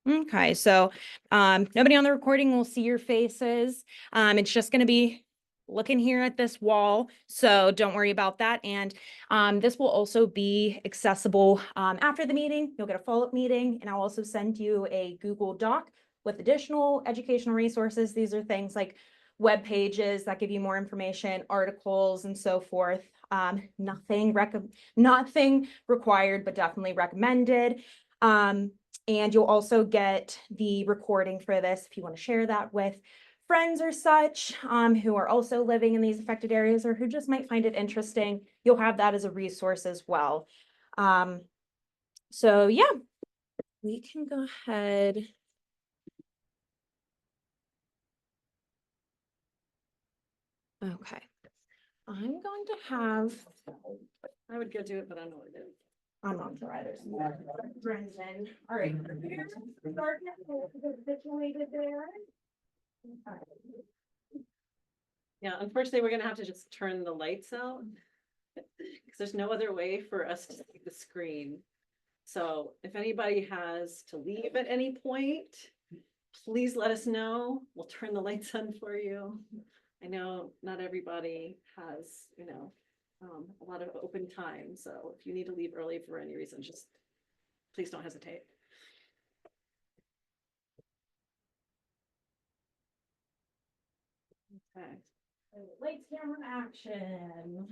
Okay, so nobody on the recording will see your faces. It's just going to be looking here at this wall, so don't worry about that. And this will also be accessible after the meeting. You'll get a follow-up meeting, and I'll also send you a Google Doc with additional educational resources. These are things like web pages that give you more information, articles, and so forth. Nothing required, but definitely recommended. And you'll also get the recording for this if you want to share that with friends or such who are also living in these affected areas or who just might find it interesting. You'll have that as a resource as well. So yeah, we can go ahead. Okay, I'm going to have. I would go do it, but I don't know what to do. I'm not sure either. Brendan. All right. Darkness is situated there. Yeah, unfortunately, we're gonna have to just turn the lights out because there's no other way for us to see the screen. So if anybody has to leave at any point, please let us know. We'll turn the lights on for you. I know not everybody has, a lot of open time. So if you need to leave early for any reason, just please don't hesitate. Okay. Lights, camera, action.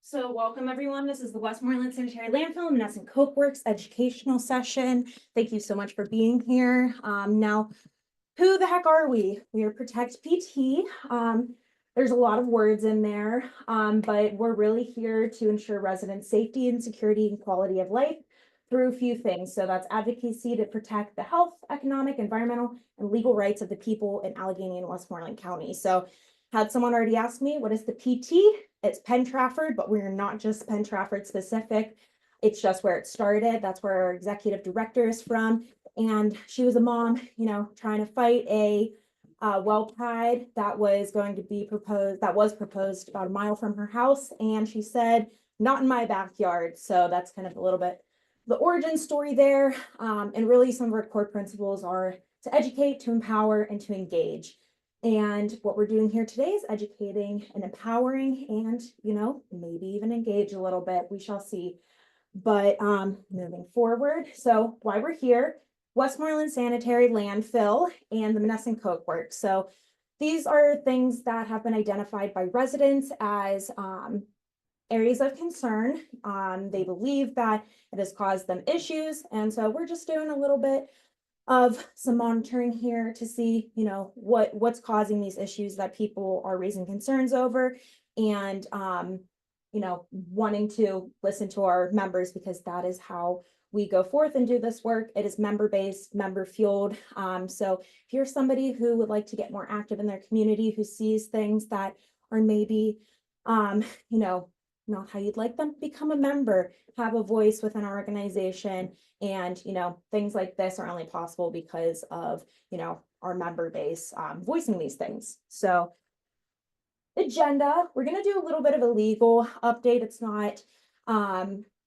So welcome everyone. This is the Westmoreland Sanitary Landfill and Menneson Coke Works educational session. Thank you so much for being here. Now, who the heck are we? We are Protect PT. There's a lot of words in there, but we're really here to ensure resident safety and security and quality of life through a few things. So that's advocacy to protect the health, economic, environmental, and legal rights of the people in Allegheny and Westmoreland County. So had someone already asked me, what is the PT? It's Penn Trafford, but we're not just Penn Trafford specific. It's just where it started. That's where our executive director is from. And she was a mom, trying to fight a well pride that was going to be proposed, that was proposed about a mile from her house. And she said, not in my backyard. So that's kind of a little bit the origin story there. And really some of our core principles are to educate, to empower, and to engage. And what we're doing here today is educating and empowering and, maybe even engage a little bit. We shall see. But moving forward, so why we're here, Westmoreland Sanitary Landfill and the Menneson Coke Works. So these are things that have been identified by residents as areas of concern. They believe that it has caused them issues. And so we're just doing a little bit of some monitoring here to see, what's causing these issues that people are raising concerns over. And wanting to listen to our members because that is how we go forth and do this work. It is member-based, member-fueled. So if you're somebody who would like to get more active in their community, who sees things that are maybe, not how you'd like them, become a member, have a voice within our organization. And, things like this are only possible because of, our member base voicing these things. So agenda, we're going to do a little bit of a legal update. It's not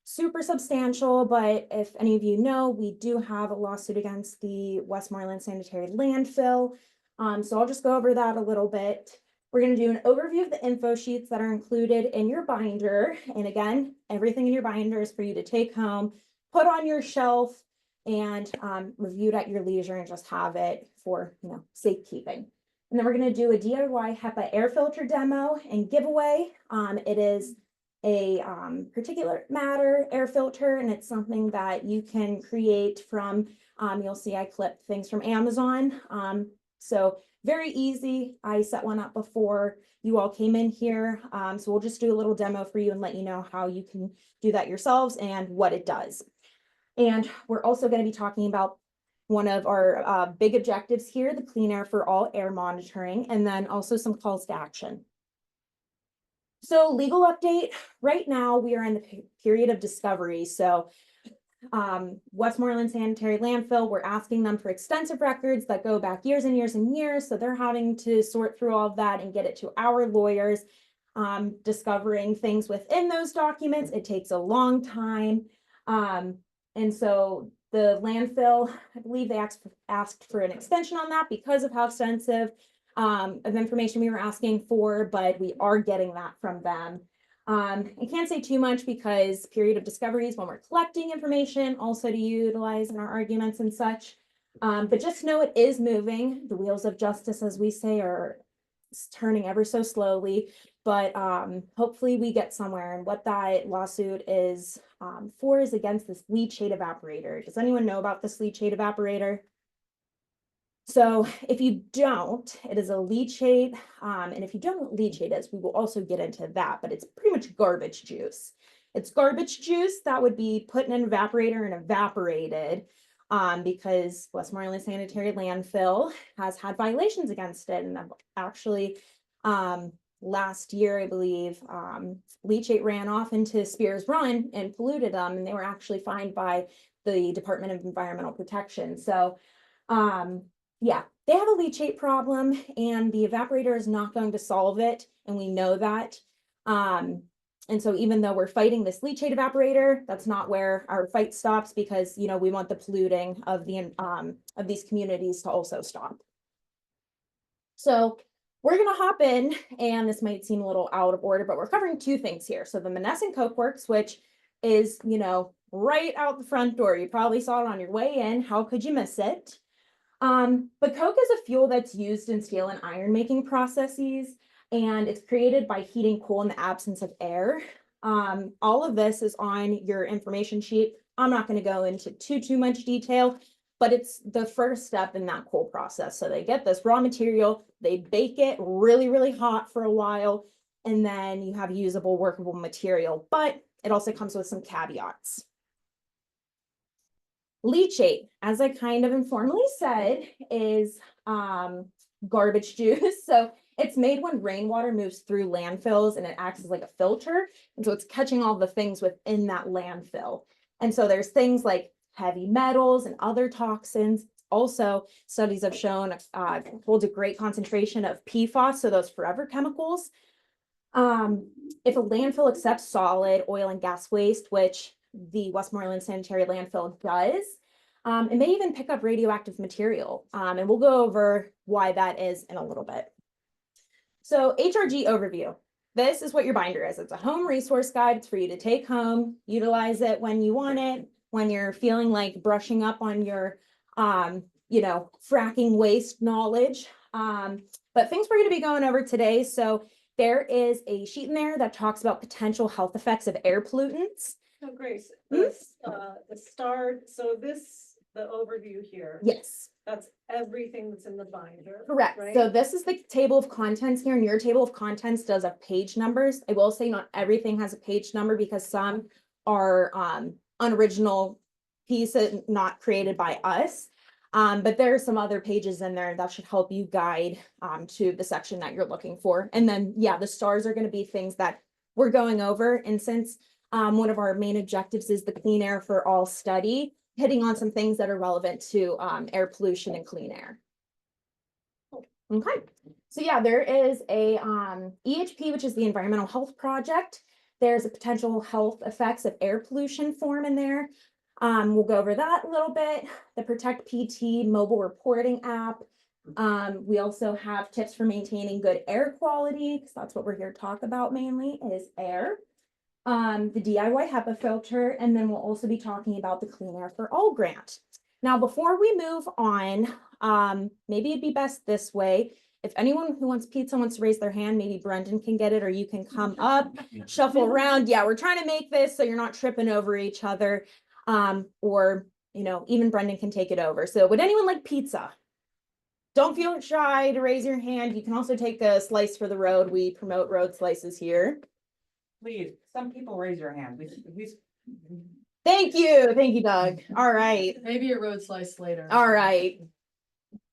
super substantial, but if any of you know, we do have a lawsuit against the Westmoreland Sanitary Landfill. So I'll just go over that a little bit. We're going to do an overview of the info sheets that are included in your binder. And again, everything in your binder is for you to take home, put on your shelf, and review it at your leisure and just have it for, safekeeping. And then we're going to do a DIY HEPA air filter demo and giveaway. It is a particulate matter air filter, and it's something that you can create from, you'll see I clipped things from Amazon. So very easy. I set one up before you all came in here. So we'll just do a little demo for you and let you know how you can do that yourselves and what it does. And we're also going to be talking about one of our big objectives here, the Clean Air for All air monitoring, and then also some calls to action. So legal update, right now we are in the period of discovery. So Westmoreland Sanitary Landfill, we're asking them for extensive records that go back years and years and years. So they're having to sort through all of that and get it to our lawyers, discovering things within those documents. It takes a long time. And so the landfill, I believe they asked for an extension on that because of how extensive of information we were asking for, but we are getting that from them. I can't say too much because period of discovery is when we're collecting information, also to utilize in our arguments and such. But just know it is moving. The wheels of justice, as we say, are turning ever so slowly, but hopefully we get somewhere. And what that lawsuit is for is against this leachate evaporator. Does anyone know about this leachate evaporator? So if you don't, it is a leachate. And if you don't know what leachate is, we will also get into that, but it's pretty much garbage juice. It's garbage juice that would be put in an evaporator and evaporated because Westmoreland Sanitary Landfill has had violations against it. And actually, last year, I believe, leachate ran off into Spears Run and polluted them, and they were actually fined by the Department of Environmental Protection. So, yeah, they have a leachate problem and the evaporator is not going to solve it. And we know that. And so even though we're fighting this leachate evaporator, that's not where our fight stops because, you know, we want the polluting of these communities to also stop. So we're going to hop in, and this might seem a little out of order, but we're covering two things here. So the Menneson Coke Works, which is, you know, right out the front door. You probably saw it on your way in. How could you miss it? But coke is a fuel that's used in steel and iron making processes, and it's created by heating coal in the absence of air. All of this is on your information sheet. I'm not going to go into too much detail, but it's the first step in that coal process. So they get this raw material, they bake it really, really hot for a while, and then you have usable, workable material, but it also comes with some caveats. Leachate, as I kind of informally said, is garbage juice. So it's made when rainwater moves through landfills and it acts as like a filter. And so it's catching all the things within that landfill. And so there's things like heavy metals and other toxins. Also, studies have shown holds a great concentration of PFAS, so those forever chemicals. If a landfill accepts solid oil and gas waste, which the Westmoreland Sanitary Landfill does, it may even pick up radioactive material. And we'll go over why that is in a little bit. So HRG overview. This is what your binder is. It's a home resource guide. It's for you to take home, utilize it when you want it, when you're feeling like brushing up on your, you know, fracking waste knowledge. But things we're going to be going over today. So there is a sheet in there that talks about potential health effects of air pollutants. So Grace, this, the start, so this, the overview here. Yes. That's everything that's in the binder. Correct. Right? So this is the table of contents here, and your table of contents does have page numbers. I will say not everything has a page number because some are unoriginal pieces not created by us. But there are some other pages in there that should help you guide to the section that you're looking for. And then, yeah, the stars are going to be things that we're going over. And since one of our main objectives is the Clean Air for All study, hitting on some things that are relevant to air pollution and clean air. Okay, so yeah, there is a EHP, which is the Environmental Health Project. There's a potential health effects of air pollution form in there. We'll go over that a little bit. The Protect PT mobile reporting app. We also have tips for maintaining good air quality, because that's what we're here to talk about mainly is air. The DIY HEPA filter, and then we'll also be talking about the Clean Air for All grant. Now, before we move on, maybe it'd be best this way. If anyone who wants pizza wants to raise their hand, maybe Brendan can get it, or you can come up, shuffle around. Yeah, we're trying to make this so you're not tripping over each other. Or, you know, even Brendan can take it over. So would anyone like pizza? Don't feel shy to raise your hand. You can also take a slice for the road. We promote road slices here. Please, some people raise their hand. Thank you, Doug. All right. Maybe a road slice later. All right.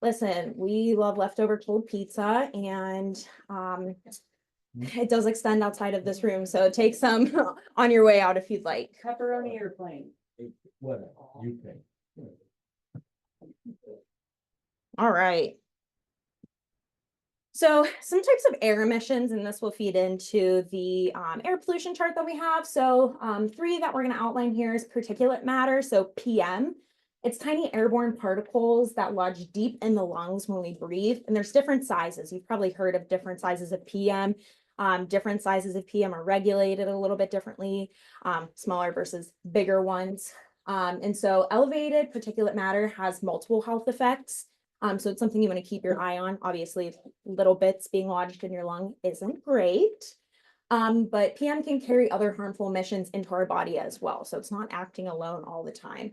Listen, we love leftover cold pizza, and it does extend outside of this room, so take some on your way out if you'd like. Pepperoni or plain? Whatever, you pick. All right. So some types of air emissions, and this will feed into the air pollution chart that we have. So 3 that we're going to outline here is particulate matter, so PM. It's tiny airborne particles that lodge deep in the lungs when we breathe, and there's different sizes. You've probably heard of different sizes of PM. Different sizes of PM are regulated a little bit differently, smaller versus bigger ones. And so elevated particulate matter has multiple health effects. So it's something you want to keep your eye on. Obviously, little bits being lodged in your lung isn't great. But PM can carry other harmful emissions into our body as well. So it's not acting alone all the time.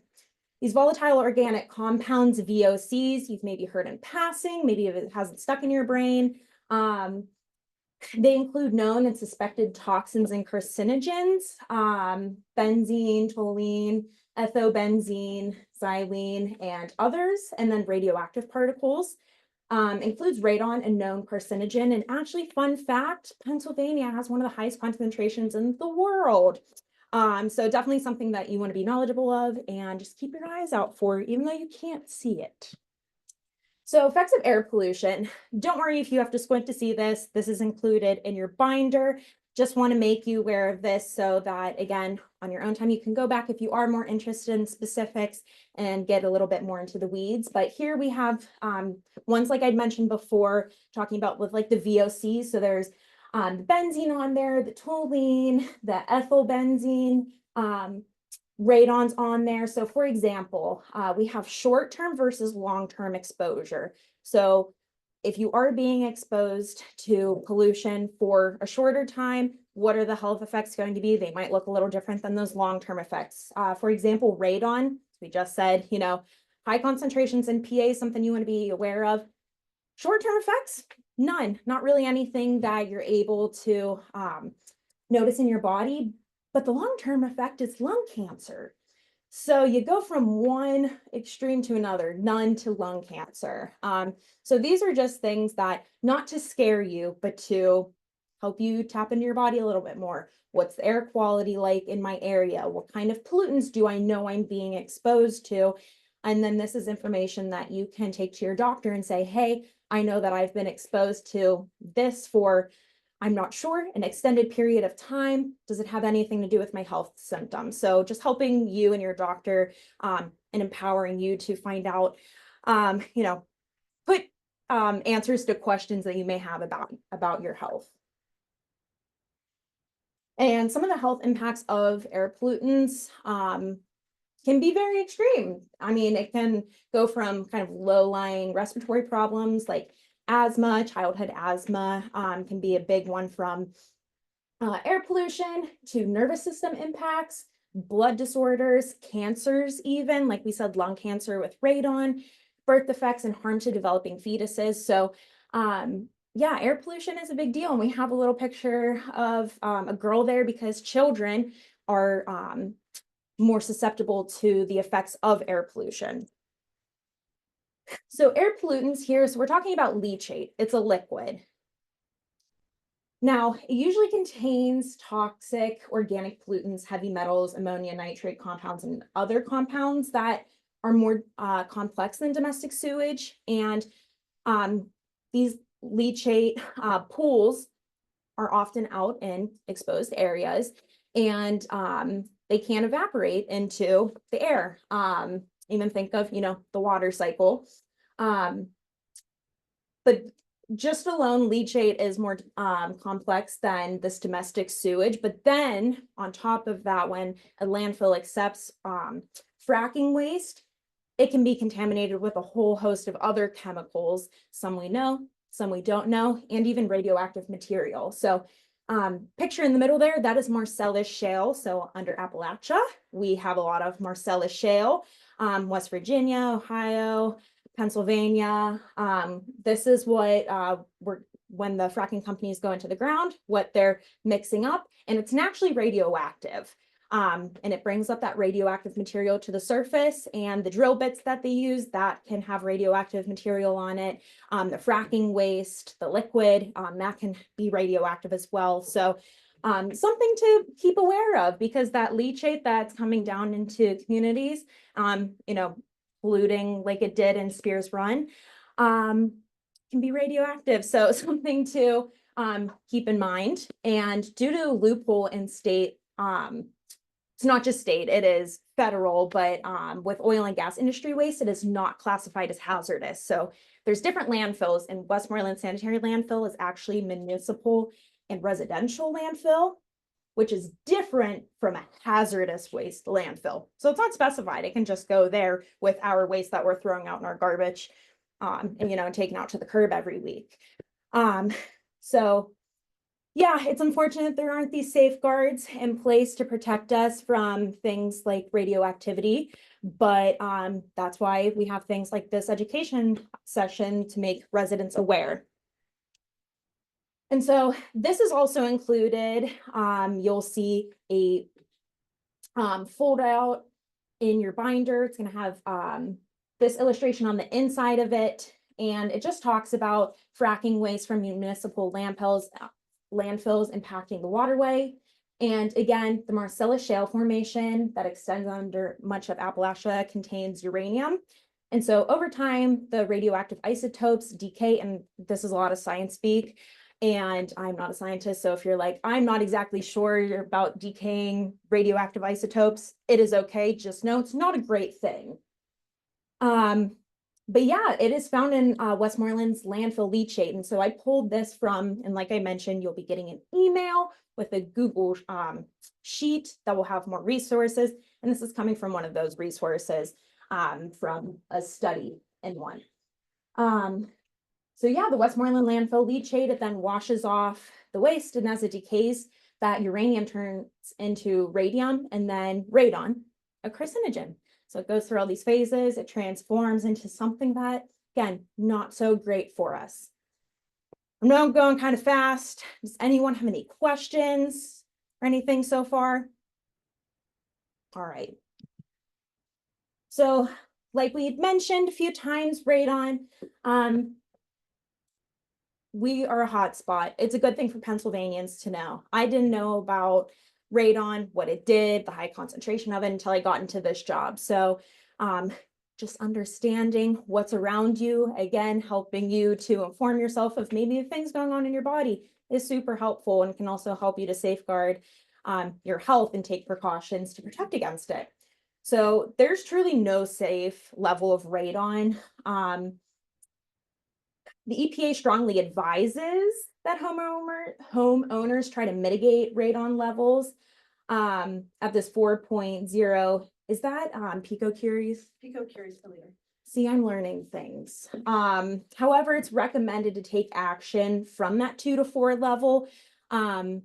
These volatile organic compounds, VOCs, you've maybe heard in passing, maybe if it hasn't stuck in your brain. They include known and suspected toxins and carcinogens, benzene, toluene, ethobenzene, xylene, and others, and then radioactive particles. Includes radon, a known carcinogen. And actually, fun fact, Pennsylvania has one of the highest concentrations in the world. So definitely something that you want to be knowledgeable of and just keep your eyes out for, even though you can't see it. So effects of air pollution. Don't worry if you have to squint to see this. This is included in your binder. Just want to make you aware of this so that, again, on your own time, you can go back if you are more interested in specifics and get a little bit more into the weeds. But here we have ones like I'd mentioned before, talking about with like the VOCs. So there's the benzene on there, the toluene, the ethylbenzene, radons on there. So for example, we have short-term versus long-term exposure. So if you are being exposed to pollution for a shorter time, what are the health effects going to be? They might look a little different than those long-term effects. For example, radon, we just said, you know, high concentrations in PA is something you want to be aware of. Short-term effects, none, not really anything that you're able to notice in your body, but the long-term effect is lung cancer. So you go from one extreme to another, none to lung cancer. So these are just things that, not to scare you, but to help you tap into your body a little bit more. What's the air quality like in my area? What kind of pollutants do I know I'm being exposed to? And then this is information that you can take to your doctor and say, hey, I know that I've been exposed to this for, I'm not sure, an extended period of time. Does it have anything to do with my health symptoms? So just helping you and your doctor and empowering you to find out, you know, put answers to questions that you may have about your health. And some of the health impacts of air pollutants can be very extreme. I mean, it can go from kind of low-lying respiratory problems like asthma, childhood asthma can be a big one from air pollution, to nervous system impacts, blood disorders, cancers even, like we said, lung cancer with radon, birth defects, and harm to developing fetuses. So yeah, air pollution is a big deal. And we have a little picture of a girl there because children are more susceptible to the effects of air pollution. So air pollutants here, so we're talking about leachate. It's a liquid. Now, it usually contains toxic organic pollutants, heavy metals, ammonia, nitrate compounds, and other compounds that are more complex than domestic sewage. And these leachate pools are often out in exposed areas, and they can evaporate into the air. Even think of, you know, the water cycle. But just alone, leachate is more complex than this domestic sewage. But then on top of that, when a landfill accepts fracking waste, it can be contaminated with a whole host of other chemicals. Some we know, some we don't know, and even radioactive material. So picture in the middle there, that is Marcellus Shale. So under Appalachia, we have a lot of Marcellus Shale, West Virginia, Ohio, Pennsylvania. This is what when the fracking companies go into the ground, what they're mixing up, and it's naturally radioactive. And it brings up that radioactive material to the surface, and the drill bits that they use that can have radioactive material on it. The fracking waste, the liquid, that can be radioactive as well. So something to keep aware of, because that leachate that's coming down into communities, you know, polluting like it did in Spears Run, can be radioactive. So something to keep in mind. And due to a loophole in state, it's not just state, it is federal, but with oil and gas industry waste, it is not classified as hazardous. So there's different landfills, and Westmoreland Sanitary Landfill is actually municipal and residential landfill, which is different from a hazardous waste landfill. So it's not specified. It can just go there with our waste that we're throwing out in our garbage, and taken out to the curb every week. So yeah, it's unfortunate there aren't these safeguards in place to protect us from things like radioactivity, but that's why we have things like this education session to make residents aware. And so this is also included. You'll see a fold out in your binder. It's going to have this illustration on the inside of it, and it just talks about fracking waste from municipal landfills impacting the waterway. And again, the Marcellus Shale Formation that extends under much of Appalachia contains uranium. And so over time, the radioactive isotopes decay, and this is a lot of science speak. And I'm not a scientist, so if you're like, I'm not exactly sure about decaying radioactive isotopes, it is okay. Just know it's not a great thing. But yeah, it is found in Westmoreland's landfill leachate. And so I pulled this from, and like I mentioned, you'll be getting an email with a Google sheet that will have more resources. And this is coming from one of those resources from a study in one. So yeah, the Westmoreland landfill leachate, it then washes off the waste, and as it decays, that uranium turns into radium and then radon, a carcinogen. So it goes through all these phases, it transforms into something that, again, not so great for us. I know I'm going kind of fast. Does anyone have any questions or anything so far? All right. So like we had mentioned a few times, radon, we are a hot spot. It's a good thing for Pennsylvanians to know. I didn't know about radon, what it did, the high concentration of it until I got into this job. So just understanding what's around you, again, helping you to inform yourself of maybe things going on in your body is super helpful, and can also help you to safeguard your health and take precautions to protect against it. So there's truly no safe level of radon. The EPA strongly advises that homeowners try to mitigate radon levels at this 4.0. Is that picocuries? Picocuries per liter. See, I'm learning things. However, it's recommended to take action from that 2 to 4 level. You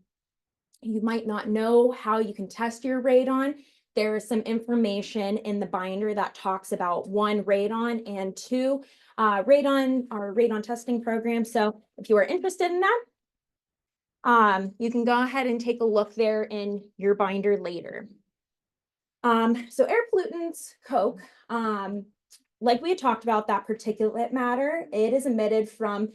might not know how you can test your radon. There is some information in the binder that talks about 1, radon, and 2, radon, our radon testing program. So if you are interested in that, you can go ahead and take a look there in your binder later. So air pollutants, coke, like we had talked about, that particulate matter, it is emitted from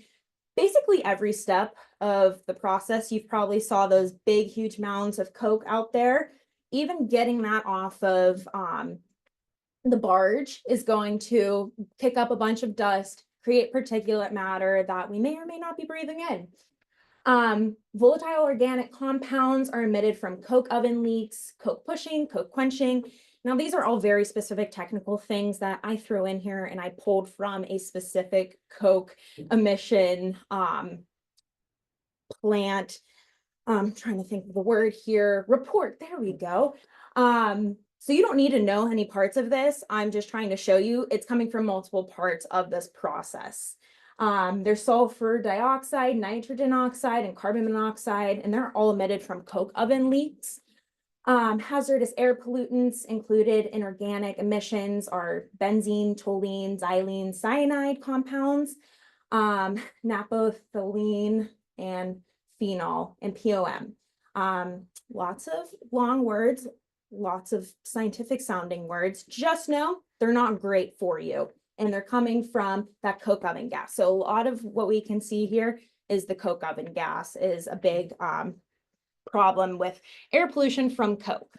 basically every step of the process. You've probably saw those big, huge mounds of coke out there. Even getting that off of the barge is going to kick up a bunch of dust, create particulate matter that we may or may not be breathing in. Volatile organic compounds are emitted from coke oven leaks, coke pushing, coke quenching. Now, these are all very specific technical things that I threw in here, and I pulled from a specific coke emission plant. I'm trying to think of the word here. Report. There we go. So you don't need to know any parts of this. I'm just trying to show you it's coming from multiple parts of this process. There's sulfur dioxide, nitrogen oxide, and carbon monoxide, and they're all emitted from coke oven leaks. Hazardous air pollutants included in organic emissions are benzene, toluene, xylene, cyanide compounds, naphthalene, and phenol, and POM. Lots of long words, lots of scientific sounding words. Just know they're not great for you, and they're coming from that coke oven gas. So a lot of what we can see here is the coke oven gas is a big problem with air pollution from coke.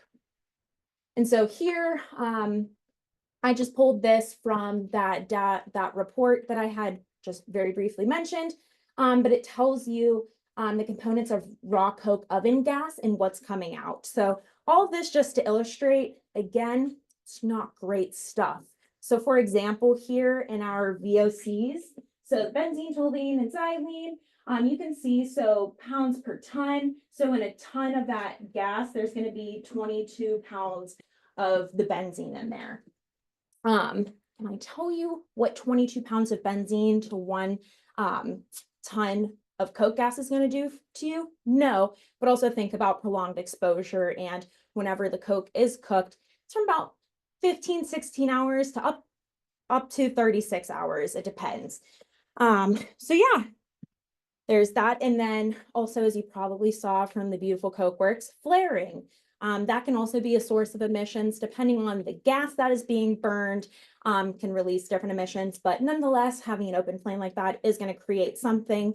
And so here, I just pulled this from that report that I had just very briefly mentioned, but it tells you the components of raw coke oven gas and what's coming out. So all of this just to illustrate, again, it's not great stuff. So for example, here in our VOCs, so benzene, toluene, and xylene, you can see, so pounds per ton. So in a ton of that gas, there's gonna be 22 pounds of the benzene in there. Can I tell you what 22 pounds of benzene to one ton of coke gas is going to do to you? No, but also think about prolonged exposure, and whenever the coke is cooked, it's from about 15, 16 hours to up to 36 hours. It depends. So yeah, there's that. And then also, as you probably saw from the beautiful coke works, flaring. That can also be a source of emissions depending on the gas that is being burned, can release different emissions, but nonetheless, having an open flame like that is going to create something.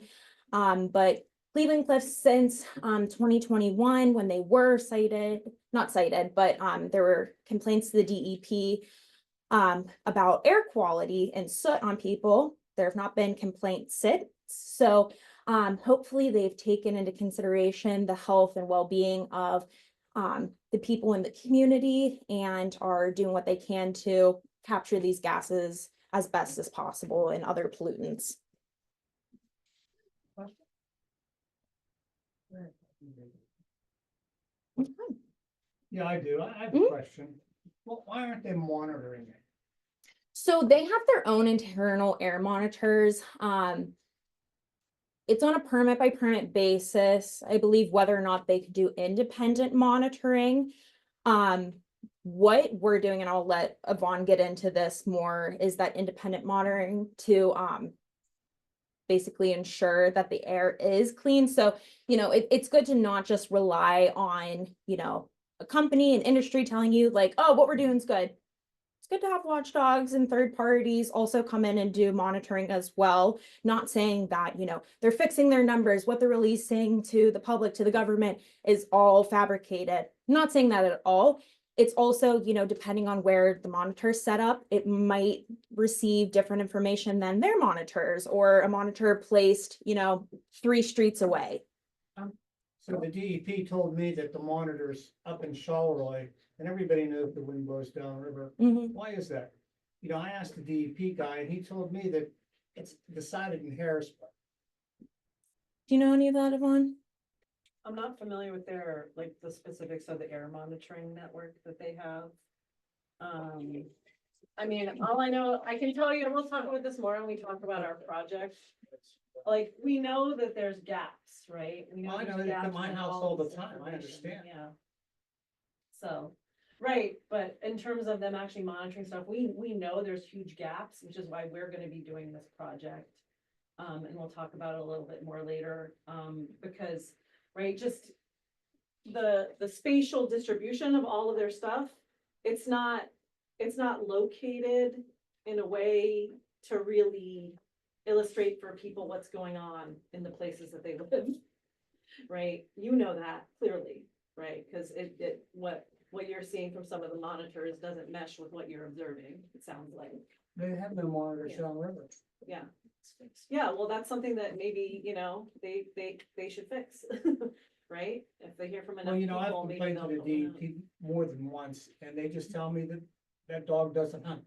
But Cleveland Cliffs since 2021, when they were cited, not cited, but there were complaints to the DEP about air quality and soot on people. There have not been complaints since. So hopefully they've taken into consideration the health and well-being of the people in the community and are doing what they can to capture these gases as best as possible and other pollutants. Yeah, I do. I have a Mhm. question. Well, why aren't they monitoring it? So they have their own internal air monitors. It's on a permit by permit basis. I believe whether or not they could do independent monitoring. What we're doing, and I'll let Yvonne get into this more, is that independent monitoring to basically ensure that the air is clean. So, it's good to not just rely on, a company and industry telling you like, oh, what we're doing is good. It's good to have watchdogs and third parties also come in and do monitoring as well. Not saying that, they're fixing their numbers, what they're releasing to the public, to the government is all fabricated. Not saying that at all. It's also, depending on where the monitor is set up, it might receive different information than their monitors or a monitor placed, 3 streets away. So the DEP told me that the monitors up in Charleroi, and everybody knows the wind blows downriver. Mhm. Why is that? I asked the DEP guy and he told me that it's decided in Harrisburg. Do you know any of that, Yvonne? I'm not familiar with their, like, the specifics of the air monitoring network that they have. I mean, all I know, I can tell you, and we'll talk about this more when we talk about our project. Like, we know that there's gaps, right? We I there's know that at gaps my in house all all the this time. I information, understand. Yeah. So, right, but in terms of them actually monitoring stuff, we know there's huge gaps, which is why we're gonna be doing this project. And we'll talk about it a little bit more later, because, right, just the spatial distribution of all of their stuff, it's not located in a way to really illustrate for people what's going on in the places that they live. Right, that clearly, right, because what you're seeing from some of the monitors doesn't mesh with what you're observing, it sounds like. They have no monitors Yeah. downriver. Yeah. Yeah, well, that's something that maybe, they should fix, right? If they hear from enough Well, I've people, maybe complained they'll. to the pull it out. DEP more than once, and they just tell me that that dog doesn't hunt.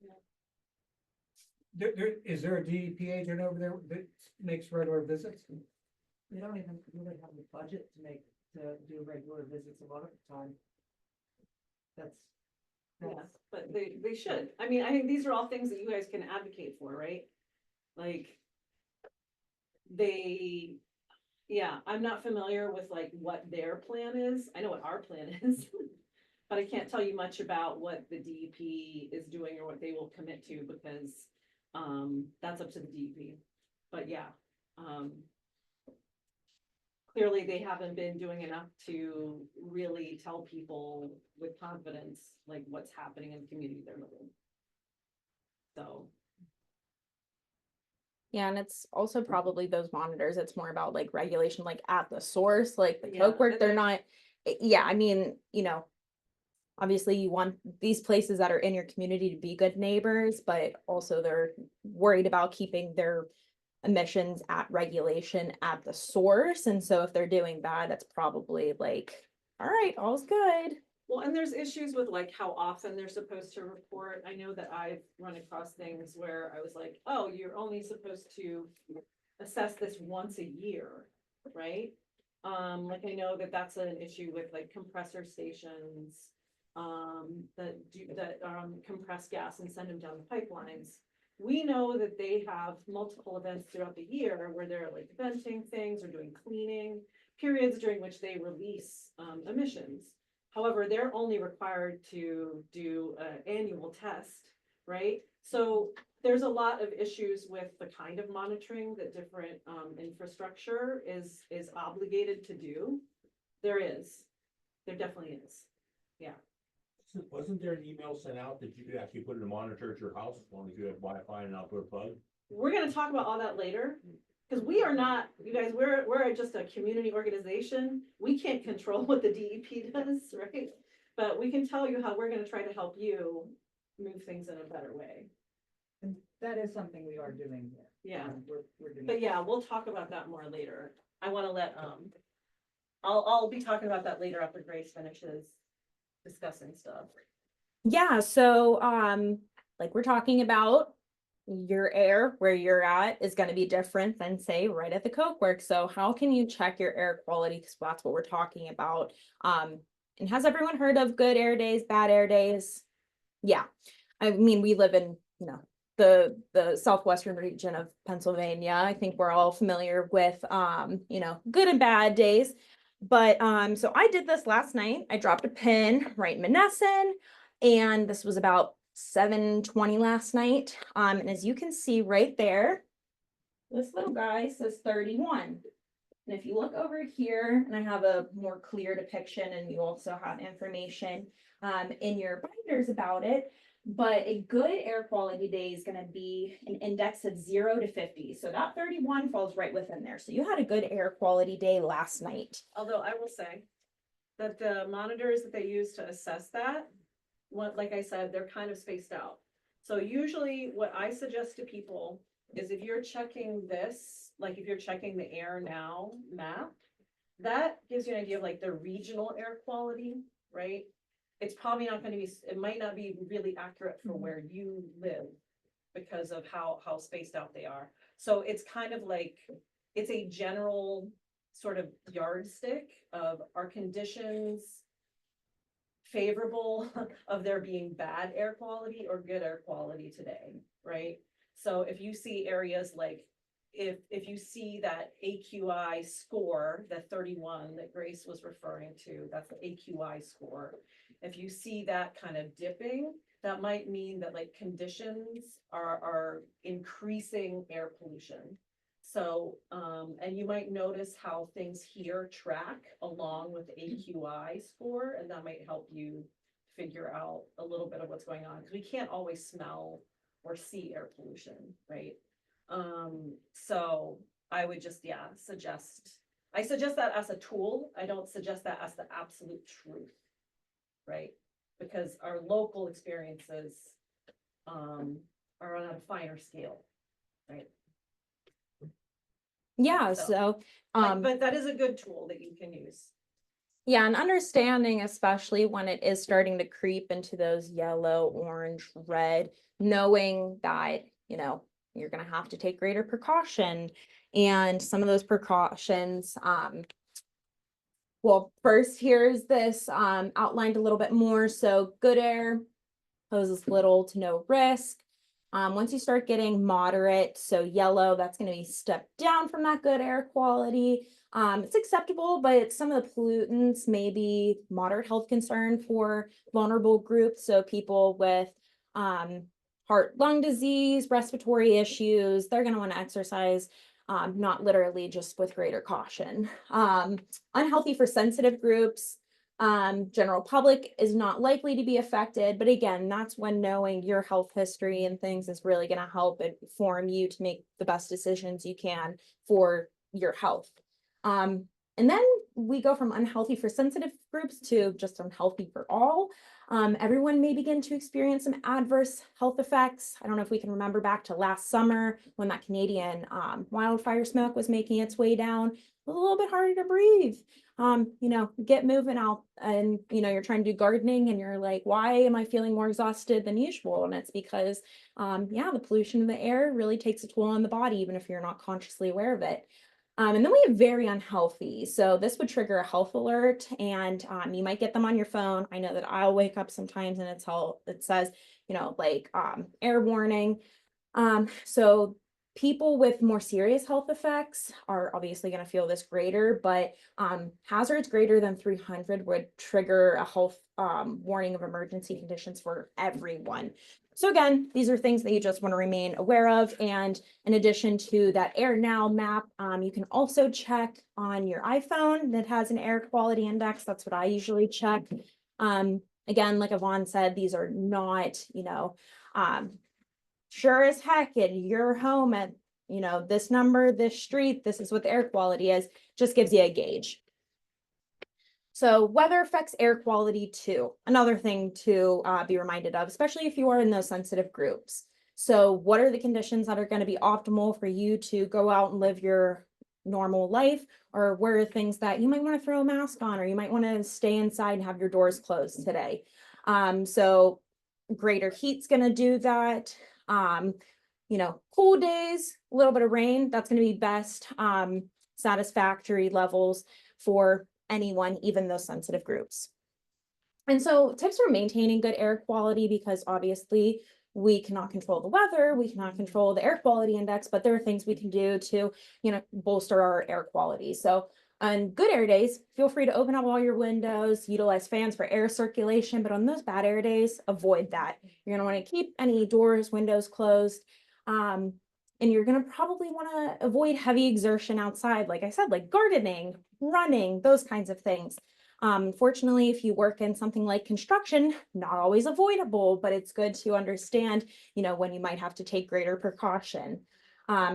Yeah. Is there a DEP agent over there that makes regular visits? We don't even really have the budget to do regular visits a lot of the time. That's. Yeah, but they should. I mean, I think these are all things that you guys can advocate for, right? Like, I'm not familiar with like what their plan is. I know what our plan is. But I can't tell you much about what the DEP is doing or what they will commit to because, that's up to the DEP. But yeah, clearly they haven't been doing enough to really tell people with confidence, like what's happening in the community they're living. So. Yeah, and it's also probably those monitors, it's more about like regulation, like at the source, like the Yeah, coke work, and they're they're- not, yeah, I mean, obviously you want these places that are in your community to be good neighbors, but also they're worried about keeping their emissions at regulation at the source. And so if they're doing that, it's probably like, all right, all's good. Well, and there's issues with like how often they're supposed to report. I know that I've run across things where I was like, oh, you're only supposed to assess this once a year, right? Like I know that that's an issue with like compressor stations, that compress gas and send them down the pipelines. We know that they have multiple events throughout the year where they're like venting things or doing cleaning, periods during which they release, emissions. However, they're only required to do an annual test, right? So there's a lot of issues with the kind of monitoring that different infrastructure is obligated to do. There definitely is. Wasn't there an email sent out that you could actually put in a monitor at your house as long as you have Wi-Fi and outdoor plug? We're gonna talk about all that later, because we are not, you guys, we're just a community organization. We can't control what the DEP does, right? But we can tell you how we're gonna try to help you move things in a better way. And that is something we are doing here. Yeah. We're doing. But yeah, we'll talk about that more later. I wanna let, I'll be talking about that later after Grace finishes discussing stuff. Yeah, so like we're talking about, your air where you're at is going to be different than say right at the coke works. So how can you check your air quality? Because that's what we're talking about. And has everyone heard of good air days, bad air days? Yeah, I mean, we live in, the southwestern region of Pennsylvania. I think we're all familiar with good and bad days. But so I did this last night. I dropped a pin right in Menneson, and this was about 7:20 last night. And as you can see right there, this little guy says 31. And if you look over here, and I have a more clear depiction, and you also have information in your binders about it, but a good air quality day is going to be an index of 0 to 50. So that 31 falls right within there. So you had a good air quality day last night. Although I will say that the monitors that they use to assess that, like I said, they're kind of spaced out. So usually what I suggest to people is if you're checking this, like if you're checking the Air Now map, that gives you an idea of like the regional air quality, right? It's probably not going to be, it might not be really accurate for where you live because of how spaced out they are. So it's kind of like, it's a general sort of yardstick of our conditions favorable of there being bad air quality or good air quality today, right? So if you see areas like, if you see that AQI score, the 31 that Grace was referring to, that's the AQI score. If you see that kind of dipping, that might mean that like conditions are increasing air pollution. So, and you might notice how things here track along with the AQI score, and that might help you figure out a little bit of what's going on, because we can't always smell or see air pollution, right? So I would just, I suggest that as a tool. I don't suggest that as the absolute truth, right? Because our local experiences, are on a finer scale, right? Yeah, So, so but that is a good tool that you can use. yeah, and understanding, especially when it is starting to creep into those yellow, orange, red, knowing that, you're going to have to take greater precaution. And some of those precautions, well, first, here's this outlined a little bit more. So good air poses little to no risk. Once you start getting moderate, so yellow, that's going to be stepped down from that good air quality. It's acceptable, but some of the pollutants may be moderate health concern for vulnerable groups. So people with heart, lung disease, respiratory issues, they're going to want to exercise, not literally, just with greater caution. Unhealthy for sensitive groups. General public is not likely to be affected, but again, that's when knowing your health history and things is really going to help inform you to make the best decisions you can for your health. And then we go from unhealthy for sensitive groups to just unhealthy for all. Everyone may begin to experience some adverse health effects. I don't know if we can remember back to last summer when that Canadian wildfire smoke was making its way down. a little bit harder to breathe. Get moving out and, you're trying to do gardening and you're like, why am I feeling more exhausted than usual? And it's because, the pollution in the air really takes a toll on the body, even if you're not consciously aware of it. And then we have very unhealthy. So this would trigger a health alert and you might get them on your phone. I know that I'll wake up sometimes and it says, air warning. So people with more serious health effects are obviously going to feel this greater, but hazards greater than 300 would trigger a health warning of emergency conditions for everyone. So again, these are things that you just want to remain aware of. And in addition to that Air Now map, you can also check on your iPhone that has an air quality index. That's what I usually check. Again, like Yvonne said, these are not, sure as heck in your home at, this number, this street, this is what the air quality is, just gives you a gauge. So weather affects air quality too. Another thing to be reminded of, especially if you are in those sensitive groups. So what are the conditions that are going to be optimal for you to go out and live your normal life? Or where are things that you might want to throw a mask on, or you might want to stay inside and have your doors closed today? So greater heat's going to do that. Cool days, a little bit of rain, that's going to be best satisfactory levels for anyone, even those sensitive groups. And so tips for maintaining good air quality, because obviously we cannot control the weather, we cannot control the air quality index, but there are things we can do to, bolster our air quality. So on good air days, feel free to open up all your windows, utilize fans for air circulation, but on those bad air days, avoid that. You're gonna want to keep any doors, windows closed. And you're going to probably want to avoid heavy exertion outside, like I said, like gardening, running, those kinds of things. Fortunately, if you work in something like construction, not always avoidable, but it's good to understand, when you might have to take greater precaution.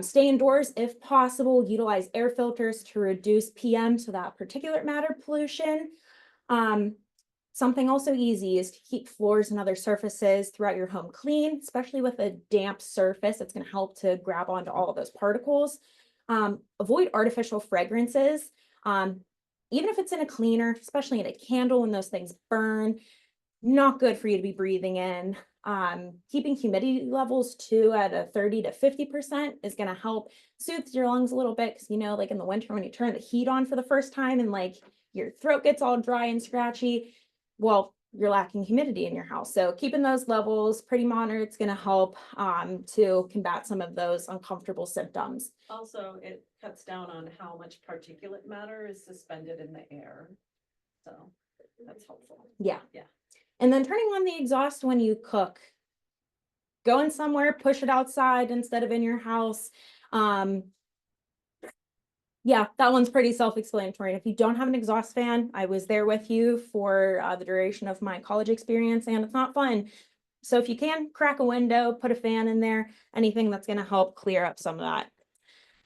Stay indoors if possible, utilize air filters to reduce PM, so that particulate matter pollution. Something also easy is to keep floors and other surfaces throughout your home clean, especially with a damp surface. It's going to help to grab onto all of those particles. Avoid artificial fragrances, even if it's in a cleaner, especially in a candle when those things burn. Not good for you to be breathing in. Keeping humidity levels too at a 30 to 50% is going to help soothe your lungs a little bit, because like in the winter when you turn the heat on for the first time and like your throat gets all dry and scratchy, well, you're lacking humidity in your house. So keeping those levels pretty moderate is going to help to combat some of those uncomfortable symptoms. Also, it cuts down on how much particulate matter is suspended in the air. So that's helpful. Yeah. Yeah. And then turning on the exhaust when you cook. Going somewhere, push it outside instead of in your house. Yeah, that one's pretty self-explanatory. If you don't have an exhaust fan, I was there with you for the duration of my college experience, and it's not fun. So if you can, crack a window, put a fan in there, anything that's going to help clear up some of that.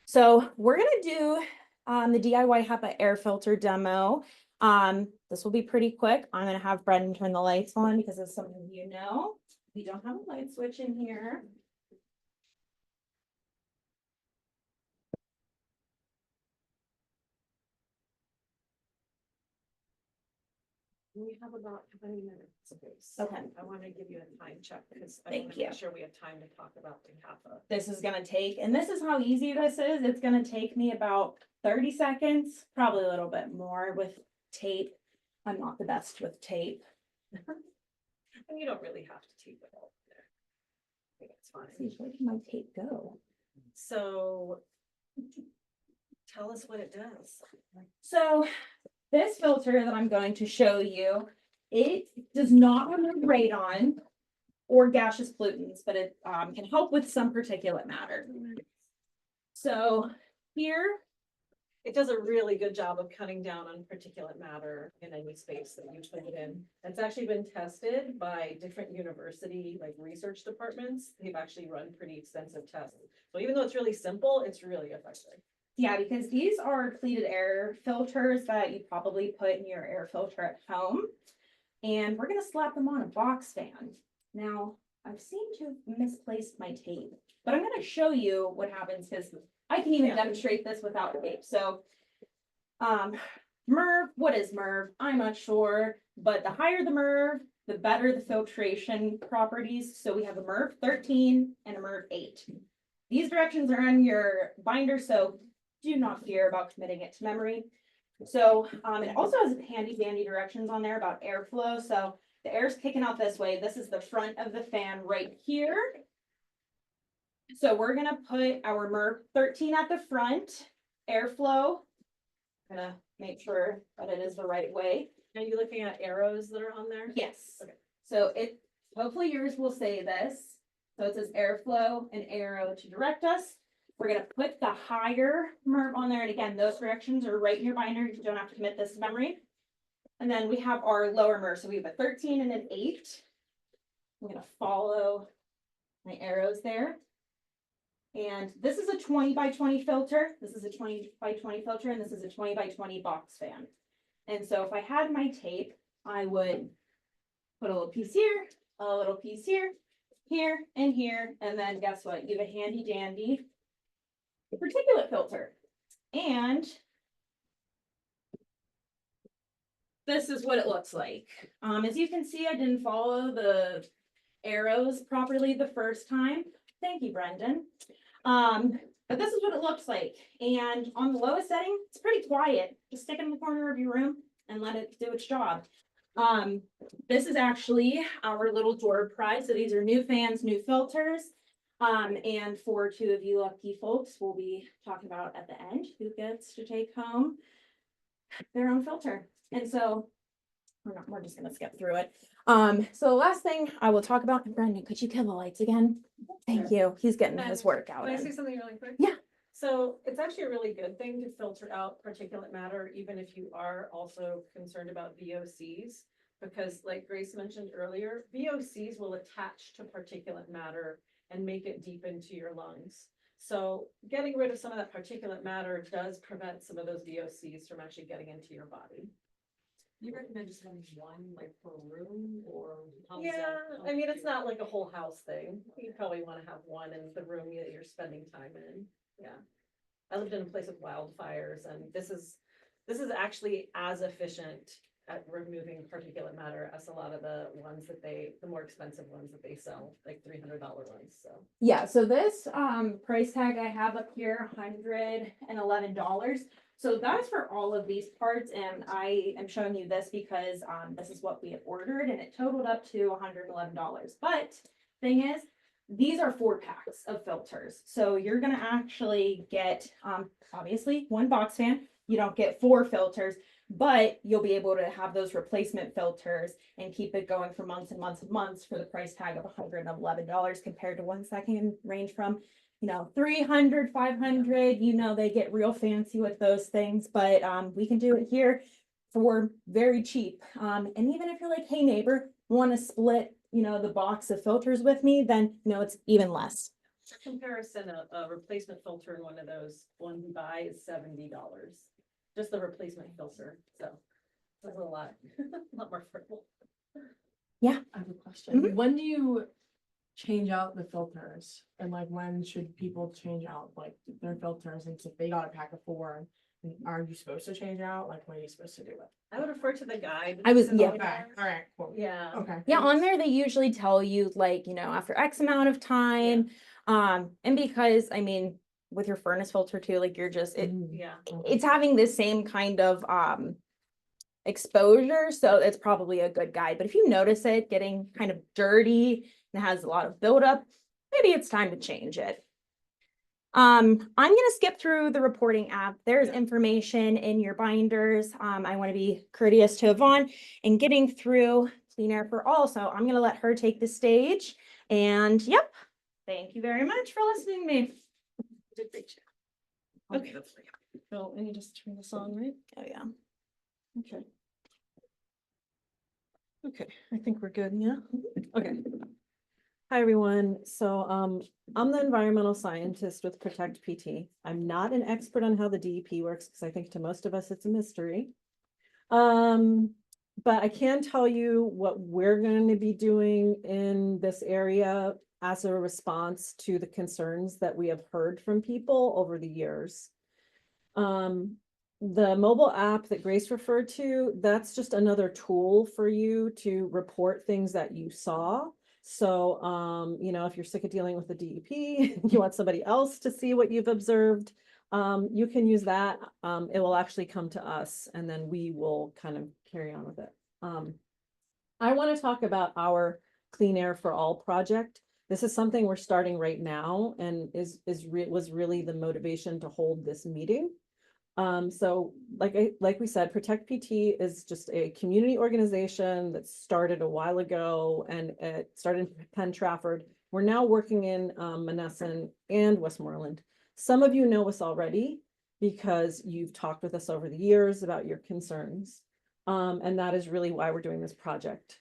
So we're going to do the DIY HEPA air filter demo. This will be pretty quick. I'm going to have Brendan turn the lights on because, as some of you know, we don't have a light switch in here. We have about 20 minutes. Okay. I want to give you a time check because I Thank want to you. make sure we have time to talk about the CAFA. This is going to take, and this is how easy this is. It's going to take me about 30 seconds, probably a little bit more with tape. I'm not the best with tape. And you don't really have to tape it all there. I think it's fine. Where can my tape go? So tell us what it does. So this filter that I'm going to show you, it does not remove radon or gaseous pollutants, but it can help with some particulate matter. So here, It does a really good job of cutting down on particulate matter in any space that you put it in. It's actually been tested by different university, like research departments. They've actually run pretty extensive tests. So even though it's really simple, it's really effective. yeah, because these are pleated air filters that you probably put in your air filter at home. And we're gonna slap them on a box fan. Now, I've seemed to have misplaced my tape, but I'm gonna show you what happens because I can even Yeah. demonstrate this without tape. So MERV, what is MERV? I'm not sure, but the higher the MERV, the better the filtration properties. So we have a MERV 13 and a MERV 8. These directions are on your binder, so do not fear about committing it to memory. So it also has handy dandy directions on there about airflow. So the air's kicking out this way. This is the front of the fan right here. So we're gonna put our MERV 13 at the front, airflow. Gonna make sure that it is the right way. Are you looking at arrows that are on there? Yes. Okay. So it, hopefully yours will say this. So it says airflow and arrow to direct us. We're gonna put the higher MERV on there. And again, those directions are right in your binder. You don't have to commit this to memory. And then we have our lower MERV. So we have a 13 and an 8. I'm gonna follow my arrows there. And this is a 20 by 20 filter. This is a 20 by 20 filter, and this is a 20 by 20 box fan. And so if I had my tape, I would put a little piece here, a little piece here, here, and here. And then guess what? You have a handy dandy particulate filter. And this is what it looks like. As you can see, I didn't follow the arrows properly the first time. Thank you, Brendan. But this is what it looks like. And on the lowest setting, it's pretty quiet. Just stick it in the corner of your room and let it do its job. This is actually our little door prize. So these are new fans, new filters. And for 2 of you lucky folks, we'll be talking about at the end who gets to take home their own filter. And so we're just gonna skip through it. So the last thing I will talk about, Brendan, could you kill the lights again? Thank you. He's getting his workout Can I say in. something really quick? Yeah. So it's actually a really good thing to filter out particulate matter, even if you are also concerned about VOCs. Because like Grace mentioned earlier, VOCs will attach to particulate matter and make it deep into your lungs. So getting rid of some of that particulate matter does prevent some of those VOCs from actually getting into your body. You recommend just having one, like, per room, or? how does Yeah, that I mean, help it's you? not like a whole house thing. You probably want to have one in the room that you're spending time in. Yeah. I lived in a place with wildfires, and this is actually as efficient at removing particulate matter as a lot of the ones that the more expensive ones that they sell, like $300 ones, so. Yeah, so this price tag I have up here, $111. So that's for all of these parts, and I am showing you this because this is what we have ordered, and it totaled up to $111. But thing is, these are 4 packs of filters. So you're gonna actually get obviously 1 box fan. You don't get 4 filters, but you'll be able to have those replacement filters and keep it going for months and months and months for the price tag of $111 compared to ones that can range from, you know, 300, 500, you know, they get real fancy with those things, but we can do it here for very cheap. And even if you're like, hey neighbor, want to split, you know, the box of filters with me, then, you know, it's even less. For comparison, a replacement filter in one of those, one you buy is $70. Just the replacement filter, so it's a lot, a lot more affordable. I have a question. Mhm. When do you change out the filters? And like, when should people change out like their filters? And if they got a pack of 4, are you supposed to change out? Like, when are you supposed to do it? I would refer to the guide. I was- that's yeah. on Okay, there. all right, cool. Yeah. Okay. Yeah, on there, they usually tell you like, you know, after X amount of time. And because, I mean, with your furnace filter too, like you're just, Yeah. it's having the same kind of exposure, so it's probably a good guide. But if you notice it getting kind of dirty and has a lot of buildup, maybe it's time to change it. I'm gonna skip through the reporting app. There's Yeah. information in your binders. I want to be courteous to Yvonne in getting through Clean Air for All, so I'm gonna let her take the stage. And yep, thank you very much for listening to me. Did great job. Okay. So, let me just turn this on, right? Oh yeah. Okay. Okay, I think we're good, yeah? Okay. Hi, everyone. So, I'm the environmental scientist with Protect PT. I'm not an expert on how the DEP works, because I think to most of us, it's a mystery. But I can tell you what we're going to be doing in this area as a response to the concerns that we have heard from people over the years. the mobile app that Grace referred to, that's just another tool for you to report things that you saw. So, you know, if you're sick of dealing with the DEP, you want somebody else to see what you've observed, you can use that. It will actually come to us and then we will kind of carry on with it. I want to talk about our Clean Air for All project. This is something we're starting right now and was really the motivation to hold this meeting. So like we said, Protect PT is just a community organization that started a while ago and it started in Penn Trafford. We're now working in Monessen and Westmoreland. Some of you know us already because you've talked with us over the years about your concerns. And that is really why we're doing this project.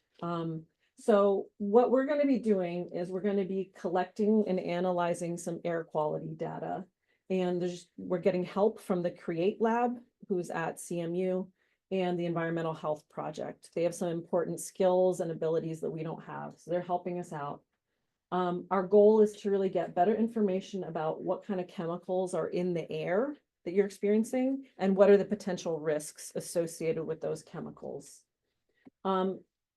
So what we're going to be doing is we're going to be collecting and analyzing some air quality data. And we're getting help from the CREATE Lab, who's at CMU, and the Environmental Health Project. They have some important skills and abilities that we don't have, so they're helping us out. Our goal is to really get better information about what kind of chemicals are in the air that you're experiencing and what are the potential risks associated with those chemicals.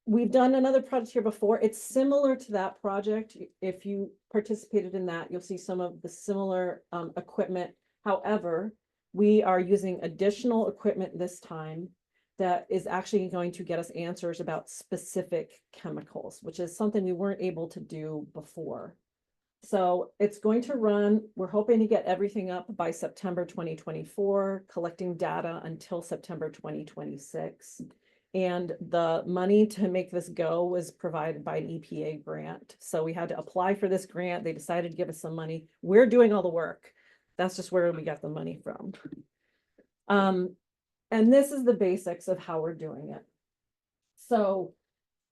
We've done another project here before. It's similar to that project. If you participated in that, you'll see some of the similar equipment. However, we are using additional equipment this time that is actually going to get us answers about specific chemicals, which is something we weren't able to do before. So it's going to run, we're hoping to get everything up by September 2024, collecting data until September 2026. And the money to make this go was provided by an EPA grant. So we had to apply for this grant. They decided to give us some money. We're doing all the work. That's just where we got the money from. And this is the basics of how we're doing it. So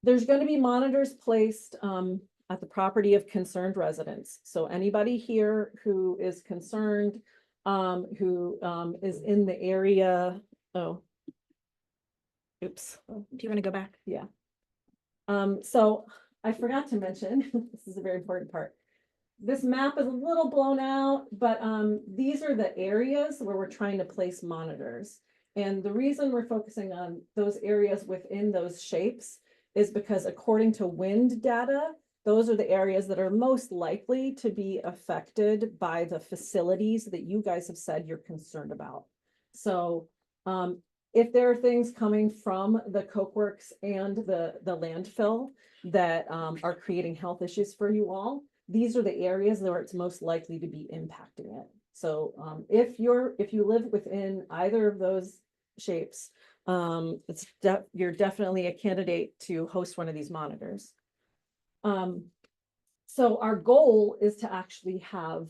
there's going to be monitors placed at the property of concerned residents. So anybody here who is concerned, who is in the area, oops. Do you want to go back? Yeah. So I forgot to mention, this is a very important part. This map is a little blown out, but these are the areas where we're trying to place monitors. And the reason we're focusing on those areas within those shapes is because according to wind data, those are the areas that are most likely to be affected by the facilities that you guys have said you're concerned about. So if there are things coming from the cokeworks and the landfill that are creating health issues for you all, these are the areas where it's most likely to be impacting it. So if you live within either of those shapes, you're definitely a candidate to host one of these monitors. So our goal is to actually have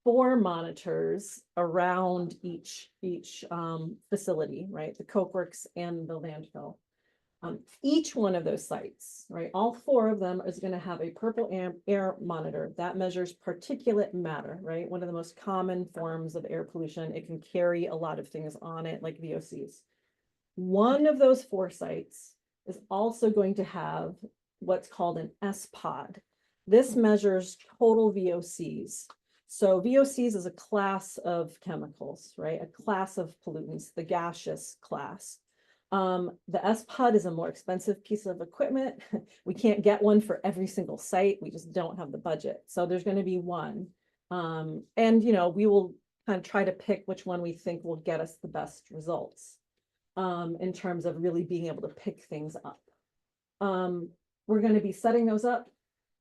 4 monitors around each facility, right? The cokeworks and the landfill. Each one of those sites, right? All 4 of them is going to have a purple air monitor that measures particulate matter, right? One of the most common forms of air pollution. It can carry a lot of things on it, like VOCs. One of those 4 sites is also going to have what's called an S-pod. This measures total VOCs. So VOCs is a class of chemicals, right? A class of pollutants, the gaseous class. The S-pod is a more expensive piece of equipment. We can't get one for every single site. We just don't have the budget. So there's going to be one. And, you know, we will kind of try to pick which one we think will get us the best results in terms of really being able to pick things up. We're going to be setting those up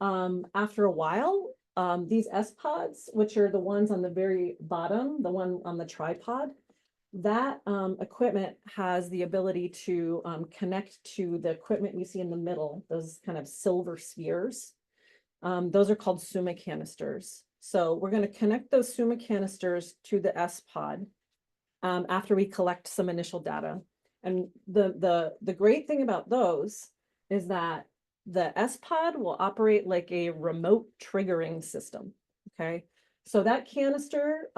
after a while. These S-pods, which are the ones on the very bottom, the one on the tripod, that equipment has the ability to connect to the equipment you see in the middle, those kind of silver spheres. Those are called SUMA canisters. So we're going to connect those SUMA canisters to the S-pod after we collect some initial data. And the great thing about those is that the S-pod will operate like a remote triggering system, okay? So that canister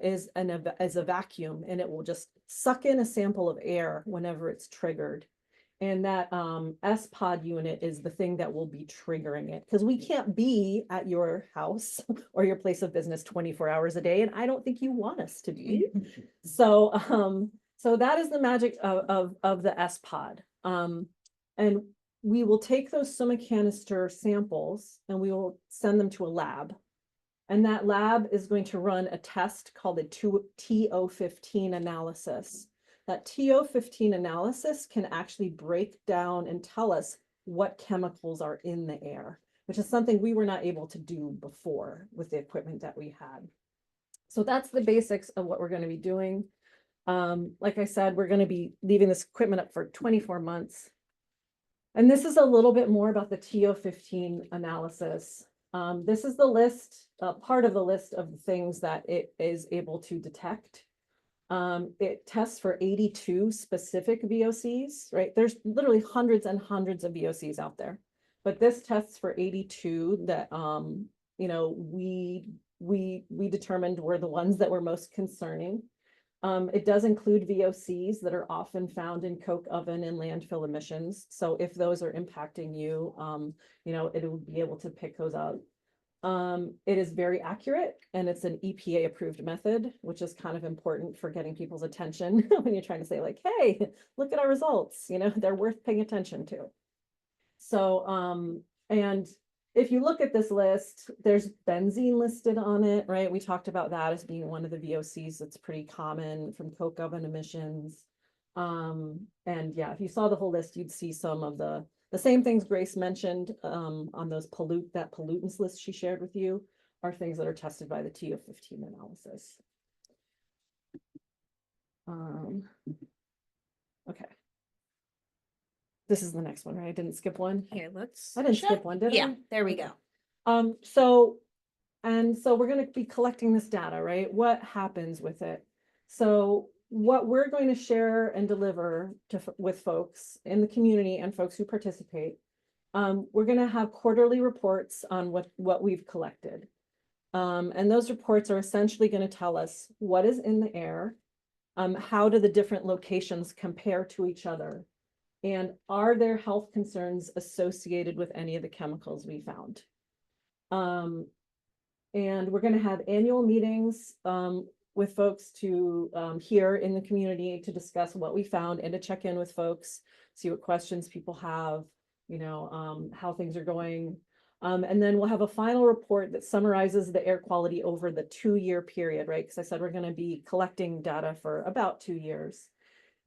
is a vacuum, and it will just suck in a sample of air whenever it's triggered. And that S-pod unit is the thing that will be triggering it, because we can't be at your house or your place of business 24 hours a day, and I don't think you want us to be. So So that is the magic of the S pod. And we will take those soma canister samples and we will send them to a lab. And that lab is going to run a test called a TO15 analysis. That TO15 analysis can actually break down and tell us what chemicals are in the air, which is something we were not able to do before with the equipment that we had. So that's the basics of what we're going to be doing. Like I said, we're going to be leaving this equipment up for 24 months. And this is a little bit more about the TO15 analysis. This is the list, part of the list of the things that it is able to detect. It tests for 82 specific VOCs, right? There's literally hundreds and hundreds of VOCs out there, but this tests for 82 that, you know, we determined were the ones that were most concerning. It does include VOCs that are often found in coke oven and landfill emissions. So if those are impacting you, you know, it will be able to pick those up. It is very accurate and it's an EPA approved method, which is kind of important for getting people's attention when you're trying to say like, hey, look at our results, you know, they're worth paying attention to. So, and if you look at this list, there's benzene listed on it, right? We talked about that as being one of the VOCs that's pretty common from coke oven emissions. And yeah, if you saw the whole list, you'd see some of the same things Grace mentioned on those pollutants list she shared with you are things that are tested by the TO15 analysis. Okay. This is the next one, right? I didn't skip one. Here, let's. I didn't skip one, did I? Yeah, there we go. So we're going to be collecting this data, right? What happens with it? So what we're going to share and deliver with folks in the community and folks who participate, we're going to have quarterly reports on what we've collected. And those reports are essentially going to tell us what is in the air, how do the different locations compare to each other, and are there health concerns associated with any of the chemicals we found? And we're going to have annual meetings with folks to here in the community to discuss what we found and to check in with folks, see what questions people have, you know, how things are going. And then we'll have a final report that summarizes the air quality over the 2-year period, right? Because I said we're going to be collecting data for about 2 years.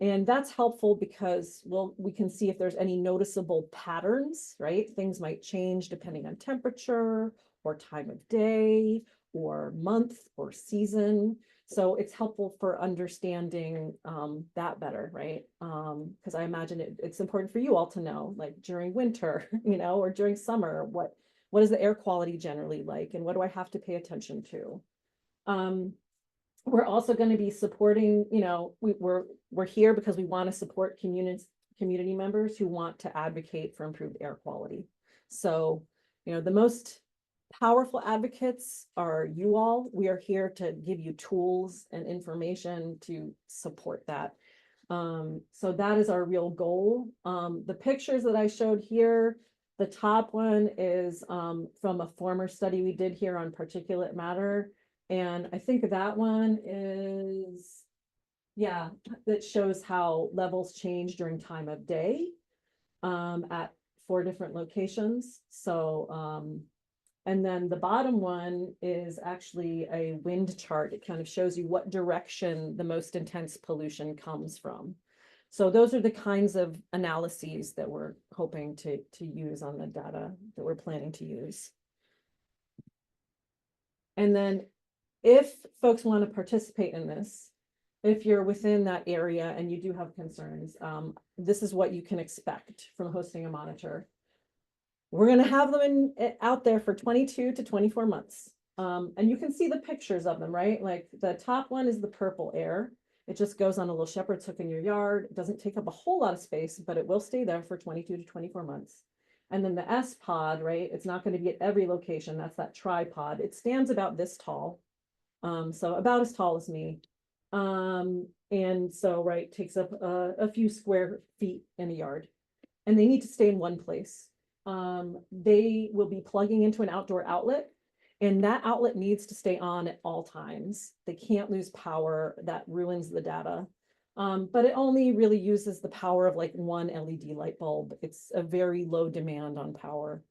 And that's helpful because, well, we can see if there's any noticeable patterns, right? Things might change depending on temperature or time of day or month or season. So it's helpful for understanding that better, right? Because I imagine it's important for you all to know, like during winter, you know, or during summer, what is the air quality generally like, and what do I have to pay attention to? We're also going to be supporting, you know, we're here because we want to support community members who want to advocate for improved air quality. So, you know, the most powerful advocates are you all. We are here to give you tools and information to support that. So that is our real goal. The pictures that I showed here, the top one is from a former study we did here on particulate matter. And I think that one is, yeah, that shows how levels change during time of day at 4 different locations. So, and then the bottom one is actually a wind chart. It kind of shows you what direction the most intense pollution comes from. So those are the kinds of analyses that we're hoping to use on the data that we're planning to use. And then if folks want to participate in this, if you're within that area and you do have concerns, this is what you can expect from hosting a monitor. We're going to have them out there for 22 to 24 months. And you can see the pictures of them, right? Like the top one is the purple air. It just goes on a little shepherd's hook in your yard. It doesn't take up a whole lot of space, but it will stay there for 22 to 24 months. And then the S pod, right? It's not going to be at every location. That's that tripod. It stands about this tall. So about as tall as me. And so, right, takes up a few square feet in a yard. And they need to stay in one place. They will be plugging into an outdoor outlet, and that outlet needs to stay on at all times. They can't lose power. That ruins the data. But it only really uses the power of like one LED light bulb. It's a very low demand on power.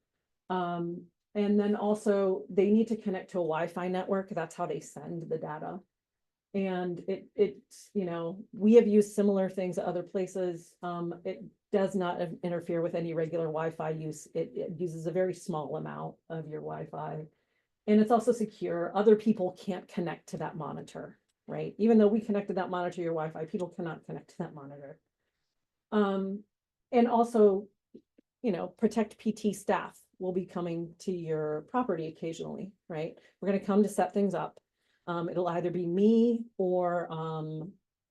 And then also they need to connect to a Wi-Fi network. That's how they send the data. And you know, we have used similar things at other places. It does not interfere with any regular Wi-Fi use. It uses a very small amount of your Wi-Fi. And it's also secure. Other people can't connect to that monitor, right? Even though we connected that monitor to your Wi-Fi, people cannot connect to that monitor. And also, you know, Protect PT staff will be coming to your property occasionally, right? We're gonna come to set things up. It'll either be me or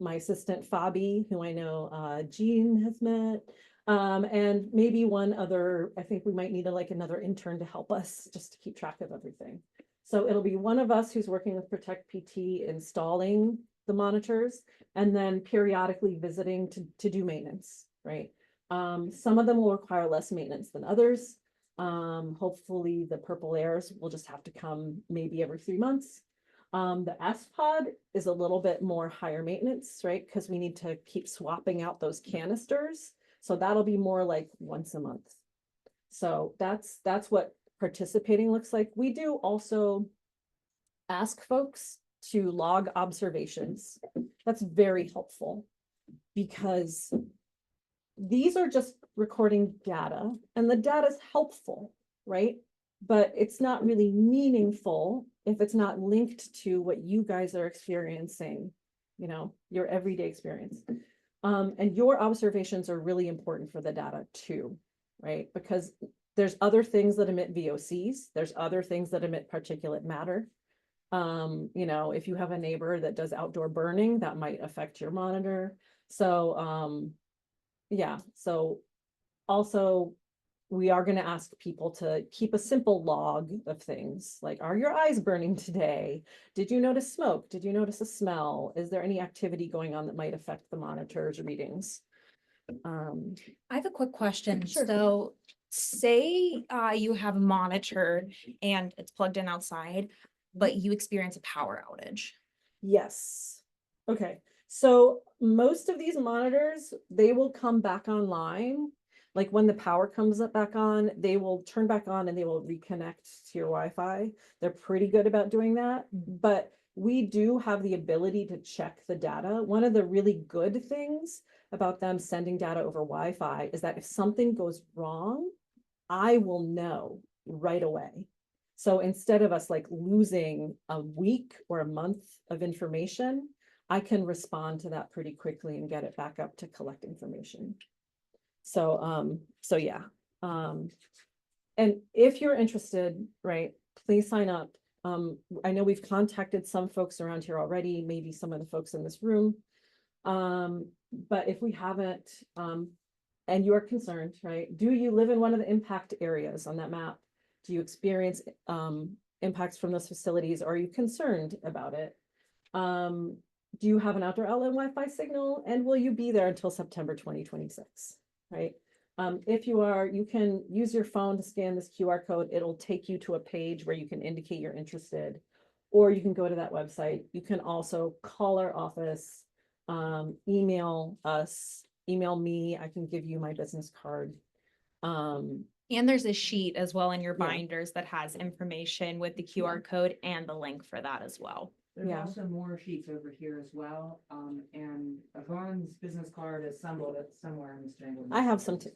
my assistant Fabi, who I know Jean has met. And maybe one other, I think we might need like another intern to help us just to keep track of everything. So it'll be one of us who's working with Protect PT installing the monitors and then periodically visiting to do maintenance, right? Some of them will require less maintenance than others. Hopefully the purple airs will just have to come maybe every 3 months. The S-Pod is a little bit more higher maintenance, right? Because we need to keep swapping out those canisters. So that'll be more like once a month. So that's what participating looks like. We do also ask folks to log observations. That's very helpful because these are just recording data and the data is helpful, right? But it's not really meaningful if it's not linked to what you guys are experiencing, you know, your everyday experience. And your observations are really important for the data too, right? Because there's other things that emit VOCs, there's other things that emit particulate matter. You know, if you have a neighbor that does outdoor burning, that might affect your monitor. So, yeah, so also we are going to ask people to keep a simple log of things like, are your eyes burning today? Did you notice smoke? Did you notice a smell? Is there any activity going on that might affect the monitor's readings? I have a quick question. Sure. So say you have a monitor and it's plugged in outside, but you experience a power outage. Yes. Okay. So most of these monitors, they will come back online. Like when the power comes up back on, they will turn back on and they will reconnect to your Wi-Fi. They're pretty good about doing that, but we do have the ability to check the data. One of the really good things about them sending data over Wi-Fi is that if something goes wrong, I will know right away. So instead of us like losing a week or a month of information, I can respond to that pretty quickly and get it back up to collect information. So yeah. And if you're interested, right, please sign up. I know we've contacted some folks around here already, maybe some of the folks in this room. But if we haven't, and you're concerned, right? Do you live in one of the impact areas on that map? Do you experience impacts from those facilities? Are you concerned about it? Do you have an outdoor outlet Wi-Fi signal? And will you be there until September 2026, right? If you are, you can use your phone to scan this QR code. It'll take you to a page where you can indicate you're interested, or you can go to that website. You can also call our office, email us, email me. I can give you my business card. And there's a sheet as well in your Yeah. binders that has information with the QR code and the link for that as well. There's Yeah. also more sheets over here as well, and Yvonne's business card is assembled at somewhere in the strangle. I have some too.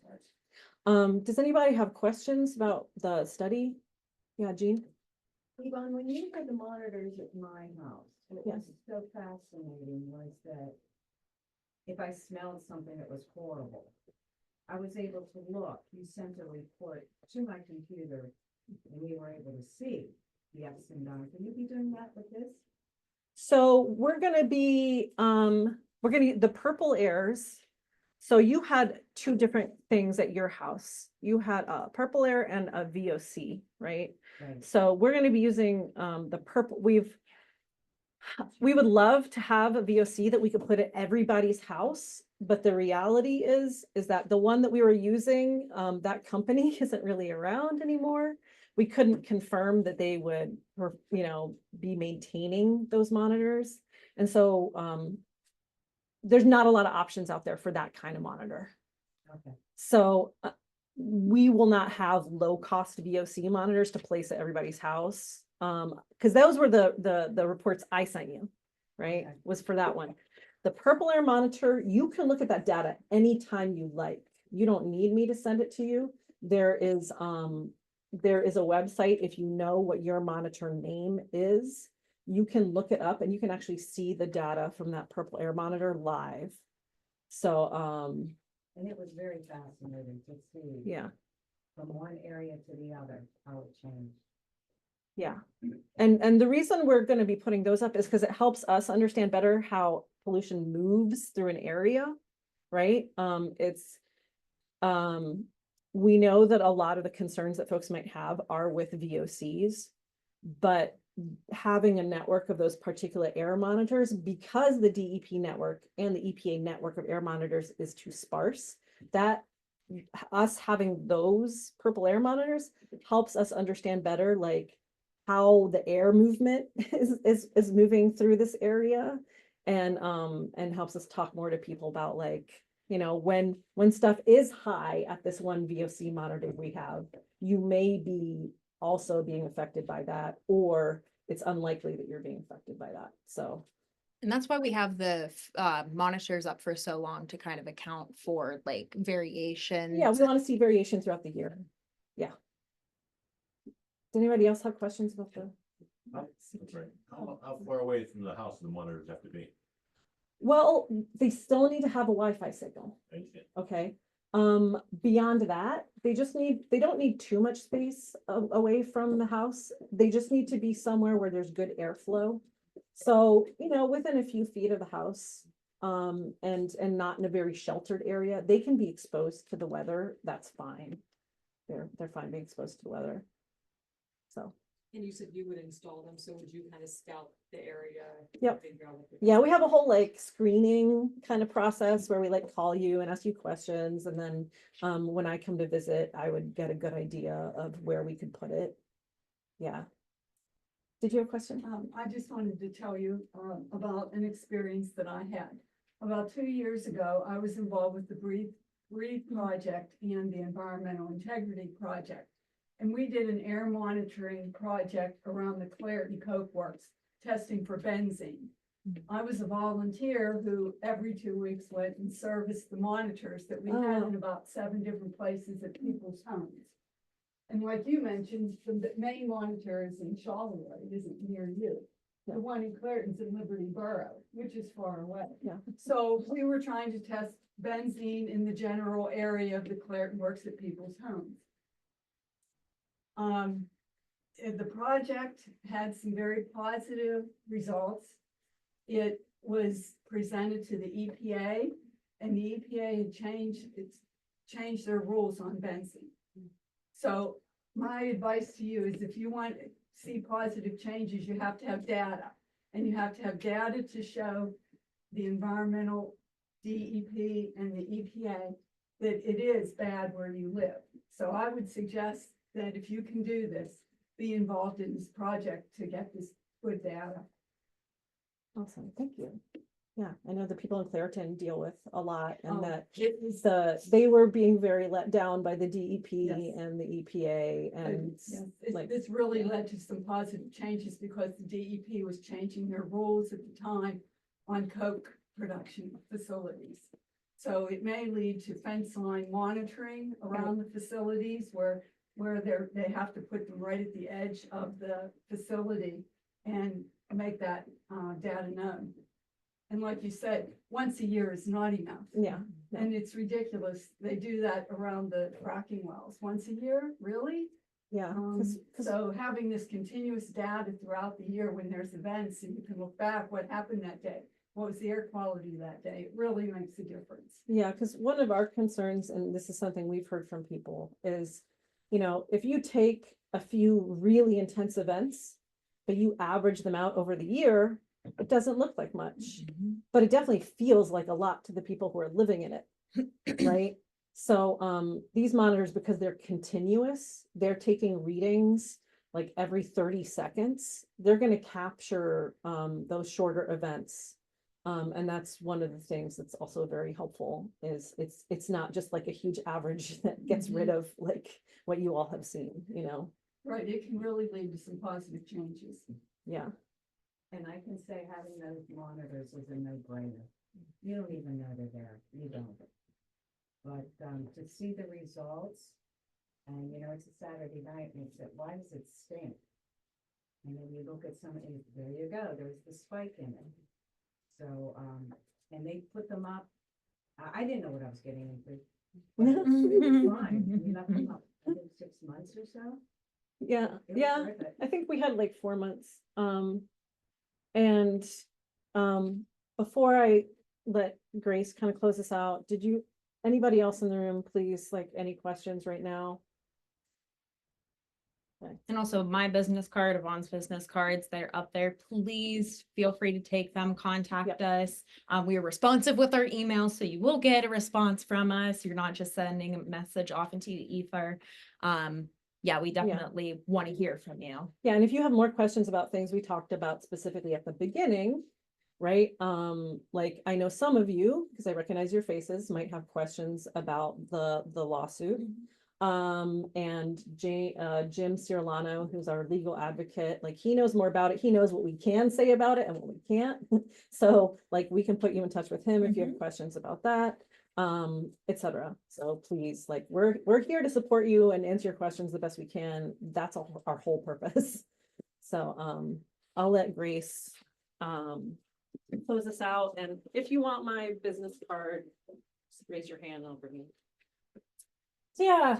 Does anybody have questions about the study? Yeah, Jean? Yvonne, when you had the monitors at my house, what Yes. was so fascinating was that if I smelled something that was horrible, I was able to look, you sent a report to my computer and we were able to see the ups and downs. Will you be doing that with this? So we're gonna be, the purple airs. So you had two different things at your house. You had a purple air and a VOC, right? Right. So we're gonna be using the purple, we would love to have a VOC that we could put at everybody's house. But the reality is that the one that we were using, that company isn't really around anymore. We couldn't confirm that they would, be maintaining those monitors. And so there's not a lot of options out there for that kind of monitor. Okay. So we will not have low cost VOC monitors to place at everybody's house. Because those were the reports I sent you, right? Okay. Was for that one. The Purple Air monitor, you can look at that data anytime you like. You don't need me to send it to you. There is a website, if you know what your monitor name is, you can look it up and you can actually see the data from that Purple Air monitor live. So, And it was very fascinating to see. yeah. From one area to the other, how it changed. Yeah. And the reason we're going to be putting those up is because it helps us understand better how pollution moves through an area, right? We know that a lot of the concerns that folks might have are with VOCs, but having a network of those particulate air monitors, because the DEP network and the EPA network of air monitors is too sparse, that us having those purple air monitors helps us understand better, like how the air movement is moving through this area, and helps us talk more to people about, like, you know, when stuff is high at this one VOC monitor we have, you may be also being affected by that, or it's unlikely that you're being affected by that. So And that's why we have the monitors up for so long, to kind of account for like variations. yeah, we want to see variation throughout the year. Yeah. Does anybody else have questions about the? That's right. How far away from the house do the monitors have to be? Well, they still need to have a Wi-Fi signal. I understand. Okay. Beyond that, they don't need too much space away from the house. They just need to be somewhere where there's good airflow. So, you know, within a few feet of the house, and not in a very sheltered area. They can be exposed to the weather. That's fine. They're fine being exposed to the weather. So. And you said you would install them, so would you kind of scout the area? Yep. Figure out what the Yeah, best we have a whole like screening kind of process where we like call you and ask you questions. And then when I come to visit, I would get a good idea of where we could put it. Yeah. Did you have a question? I just wanted to tell you about an experience that I had. About 2 years ago, I was involved with the Breathe Project and the Environmental Integrity Project. And we did an air monitoring project around the Clairton Coke Works, testing for benzene. I was a volunteer who every 2 weeks went and serviced the monitors that we had in about 7 different places at people's homes. And like you mentioned, the main monitor is in Charleroi, it isn't near you. The one in Clairton's in Liberty Borough, which is far away. Yeah. So we were trying to test benzene in the general area of the Clairton Works at people's homes. The project had some very positive results. It was presented to the EPA, and the EPA had changed their rules on benzene. So my advice to you is, if you want to see positive changes, you have to have data, and you have to have data to show the environmental DEP and the EPA that it is bad where you live. So I would suggest that if you can do this, be involved in this project to get this good data. Awesome. Thank you. Yeah, I know the people in Clairton deal with a lot, and that It is they were being very let down by the DEP Yes. and the EPA, and yes, like, this really led to some positive changes because the DEP was changing their rules at the time on coke production facilities. So it may lead to fence line monitoring around the facilities where they have to put them right at the edge of the facility and make that data known. And like you said, once a year is not enough. yeah. And it's ridiculous. They do that around the fracking wells once a year, really? Yeah. 'Cause- So having this continuous data throughout the year when there's events, and you can look back, what happened that day? What was the air quality that day? It really makes a difference. Yeah, because one of our concerns, and this is something we've heard from people, is, you know, if you take a few really intense events, but you average them out over the year, it doesn't look like much, but it definitely feels like a lot to the people who are living in it, right? So these monitors, because they're continuous, they're taking readings like every 30 seconds. They're going to capture those shorter events And that's one of the things that's also very helpful is it's not just like a huge average that gets rid of like what you all have seen, you know? Right, it can really lead to some positive changes. Yeah. And I can say having those monitors is a no-brainer. You don't even know they're there, you don't. But, to see the results, and you know, it's a Saturday night, and it's why does it stink? And then you look at some, and there you go, there's the spike in it. So, and they put them up, I didn't know what I was getting into. But it was fine, we left them up, I think 6 months or so. Yeah, It was yeah. terrific. I think we had like 4 months. And before I let Grace kind of close this out, anybody else in the room, please, like any questions right now? Okay. And also my business card, Yvonne's business cards, they're up there. Please feel free to take them, contact us. We are responsive with our emails, so you will get a response from us. You're not just sending a message off into the ether. Yeah, we definitely want to hear from you. Yeah, and if you have more questions about things we talked about specifically at the beginning, right? Like I know some of you, because I recognize your faces, might have questions about the lawsuit. And Jim Cirlano, who's our legal advocate, like he knows more about it. He knows what we can say about it and what we can't. So like we can put you in touch with him if you have questions about that, etc. So please, like we're here to support you and answer your questions the best we can. That's our whole purpose. So I'll let Grace Close this out, and if you want my business card, just raise your hand, I'll bring it. So yeah,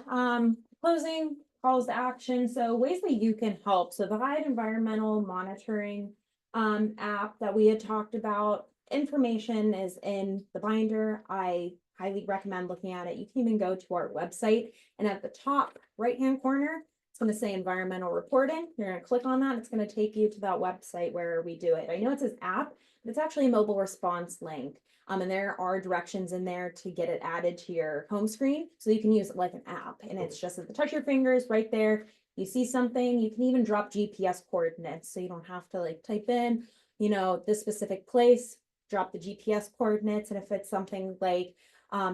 closing calls to action. So ways that you can help. So the Hyde environmental monitoring app that we had talked about, information is in the binder. I highly recommend looking at it. You can even go to our website, and at the top right-hand corner, it's going to say environmental reporting. You're going to click on that. It's going to take you to that website where we do it. I know it says app, but it's actually a mobile response link. And there are directions in there to get it added to your home screen. So you can use it like an app, and it's just at the touch of your fingers right there. You see something, you can even drop GPS coordinates. So you don't have to like type in, you know, this specific place, drop the GPS coordinates. And if it's something like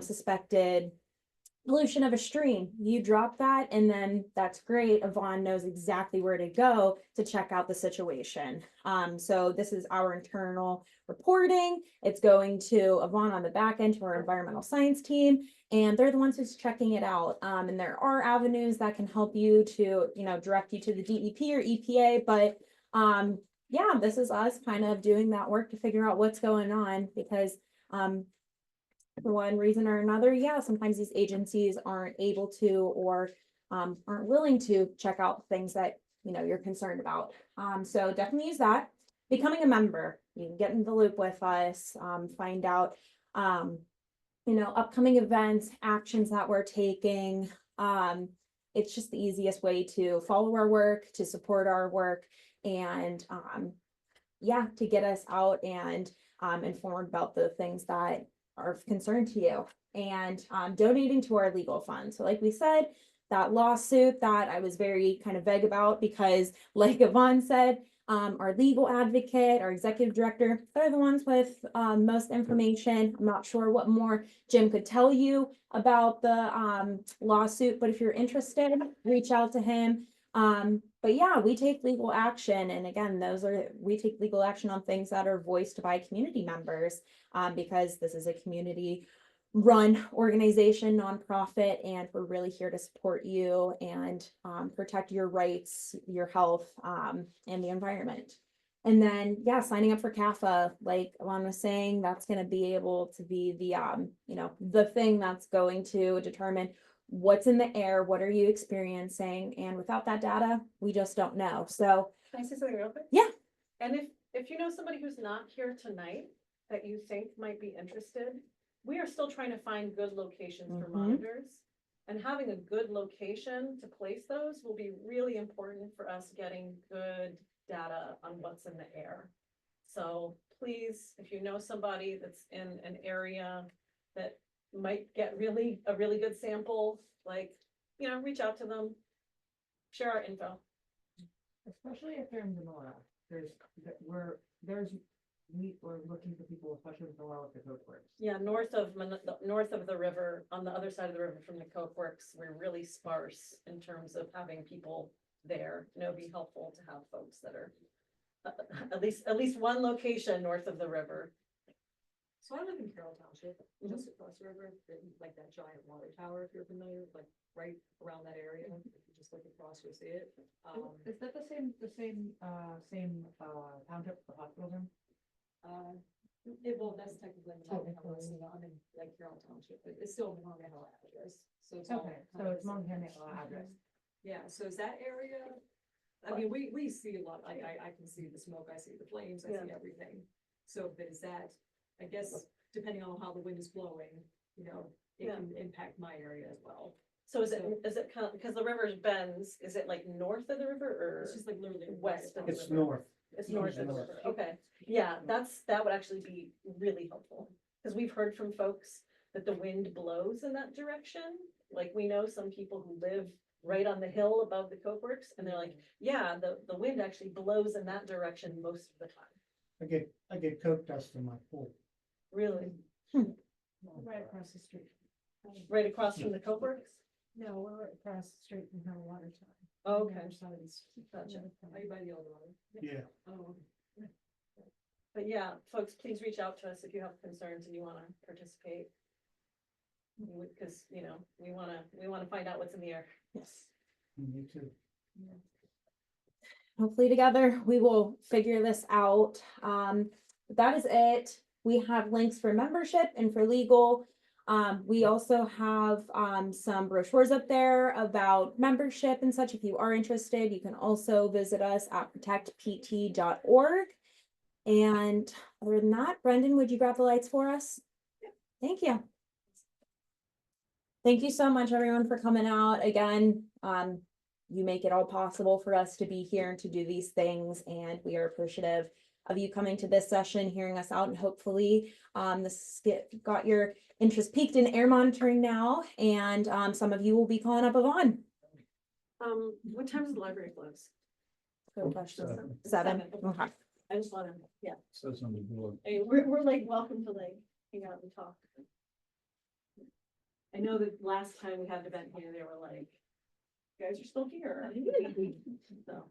suspected pollution of a stream, you drop that, and then that's great. Yvonne knows exactly where to go to check out the situation. So this is our internal reporting. It's going to Yvonne on the back end to our environmental science team, and they're the ones who's checking it out. And there are avenues that can help you to, you know, direct you to the DEP or EPA, but yeah, this is us kind of doing that work to figure out what's going on, because for one reason or another, yeah, sometimes these agencies aren't able to or aren't willing to check out things that, you know, you're concerned about. So definitely use that. Becoming a member, you can get in the loop with us, find out, you know, upcoming events, actions that we're taking. It's just the easiest way to follow our work, to support our work, and yeah, to get us out and informed about the things that are of concern to you, and donating to our legal fund. So like we said, that lawsuit that I was very kind of vague about, because like Yvonne said, our legal advocate, our executive director, they're the ones with most information. I'm not sure what more Jim could tell you about the lawsuit, but if you're interested, reach out to him. But yeah, we take legal action. And again, we take legal action on things that are voiced by community members, because this is a community run organization, nonprofit, and we're really here to support you and protect your rights, your health, and the environment. And then, yeah, signing up for CAFA, like Alon was saying, that's going to be able to be the, you know, the thing that's going to determine what's in the air, what are you experiencing, and without that data, we just don't know. So, Can I say something real quick? Yeah. And if you know somebody who's not here tonight that you think might be interested, we are still trying to find good locations for monitors. And having a good location to place those will be really important for us getting good data on what's in the air. So please, if you know somebody that's in an area that might get a really good sample, like, you know, reach out to them, share our info. Especially if they're in Manila, there's we're looking for people, especially with the lot of the code works. Yeah, north of, north of the river, on the other side of the river from the Coke Works, we're really sparse in terms of having people there. You know, it'd be helpful to have folks that are at least one location north of the river. So I live in Carroll Township, just across the river, like that giant water tower, if you're familiar, like right around that area, if you just look across, you'll see it. Is that the same township the hospital's in? Well, that's technically, I'm in like Carroll Township, but it's still Monongahela address, so it's all. Okay, so it's Montana address. Yeah, so is that area, I mean, we see a lot, I can see the smoke, I see the flames, I see everything. So, but is that, I guess, depending on how the wind is blowing, you know, it Yeah. can impact my area as well. So is it kind of, because the river bends, is it like north of the river or? It's just like literally. West of the It's river. north. It's north of the North. river, okay, yeah, that would actually be really helpful, because we've heard from folks that the wind blows in that direction. Like, we know some people who live right on the hill above the Coke Works, and they're like, yeah, the wind actually blows in that direction most of the time, I get coke dust in my pool. really, Right across the street. right across from the Coke Works. No, we're across the street from her water tower. Okay, Gotcha. Are you by the old one? Yeah. Oh, but yeah, folks, please reach out to us if you have concerns and you wanna participate. Because, you know, we wanna find out what's in the air. Yes. Me too. Hopefully together we will figure this out. But that is it. We have links for membership and for legal. We also have some brochures up there about membership and such. If you are interested, you can also visit us at protectpt.org. And other than that, Brendan, would you grab the lights for us? Thank you. Thank you so much, everyone, for coming out again. You make it all possible for us to be here and to do these things, and we are appreciative of you coming to this session, hearing us out, and hopefully this got your interest peaked in air monitoring now, and some of you will be calling up Yvonne. What time does the library close? Good question. 7. Seven. Okay. I just wanna, yeah, Says on the door. hey, we're like welcome to like hang out and talk. I know that last time we had the event here, they were like, you guys are still here. So.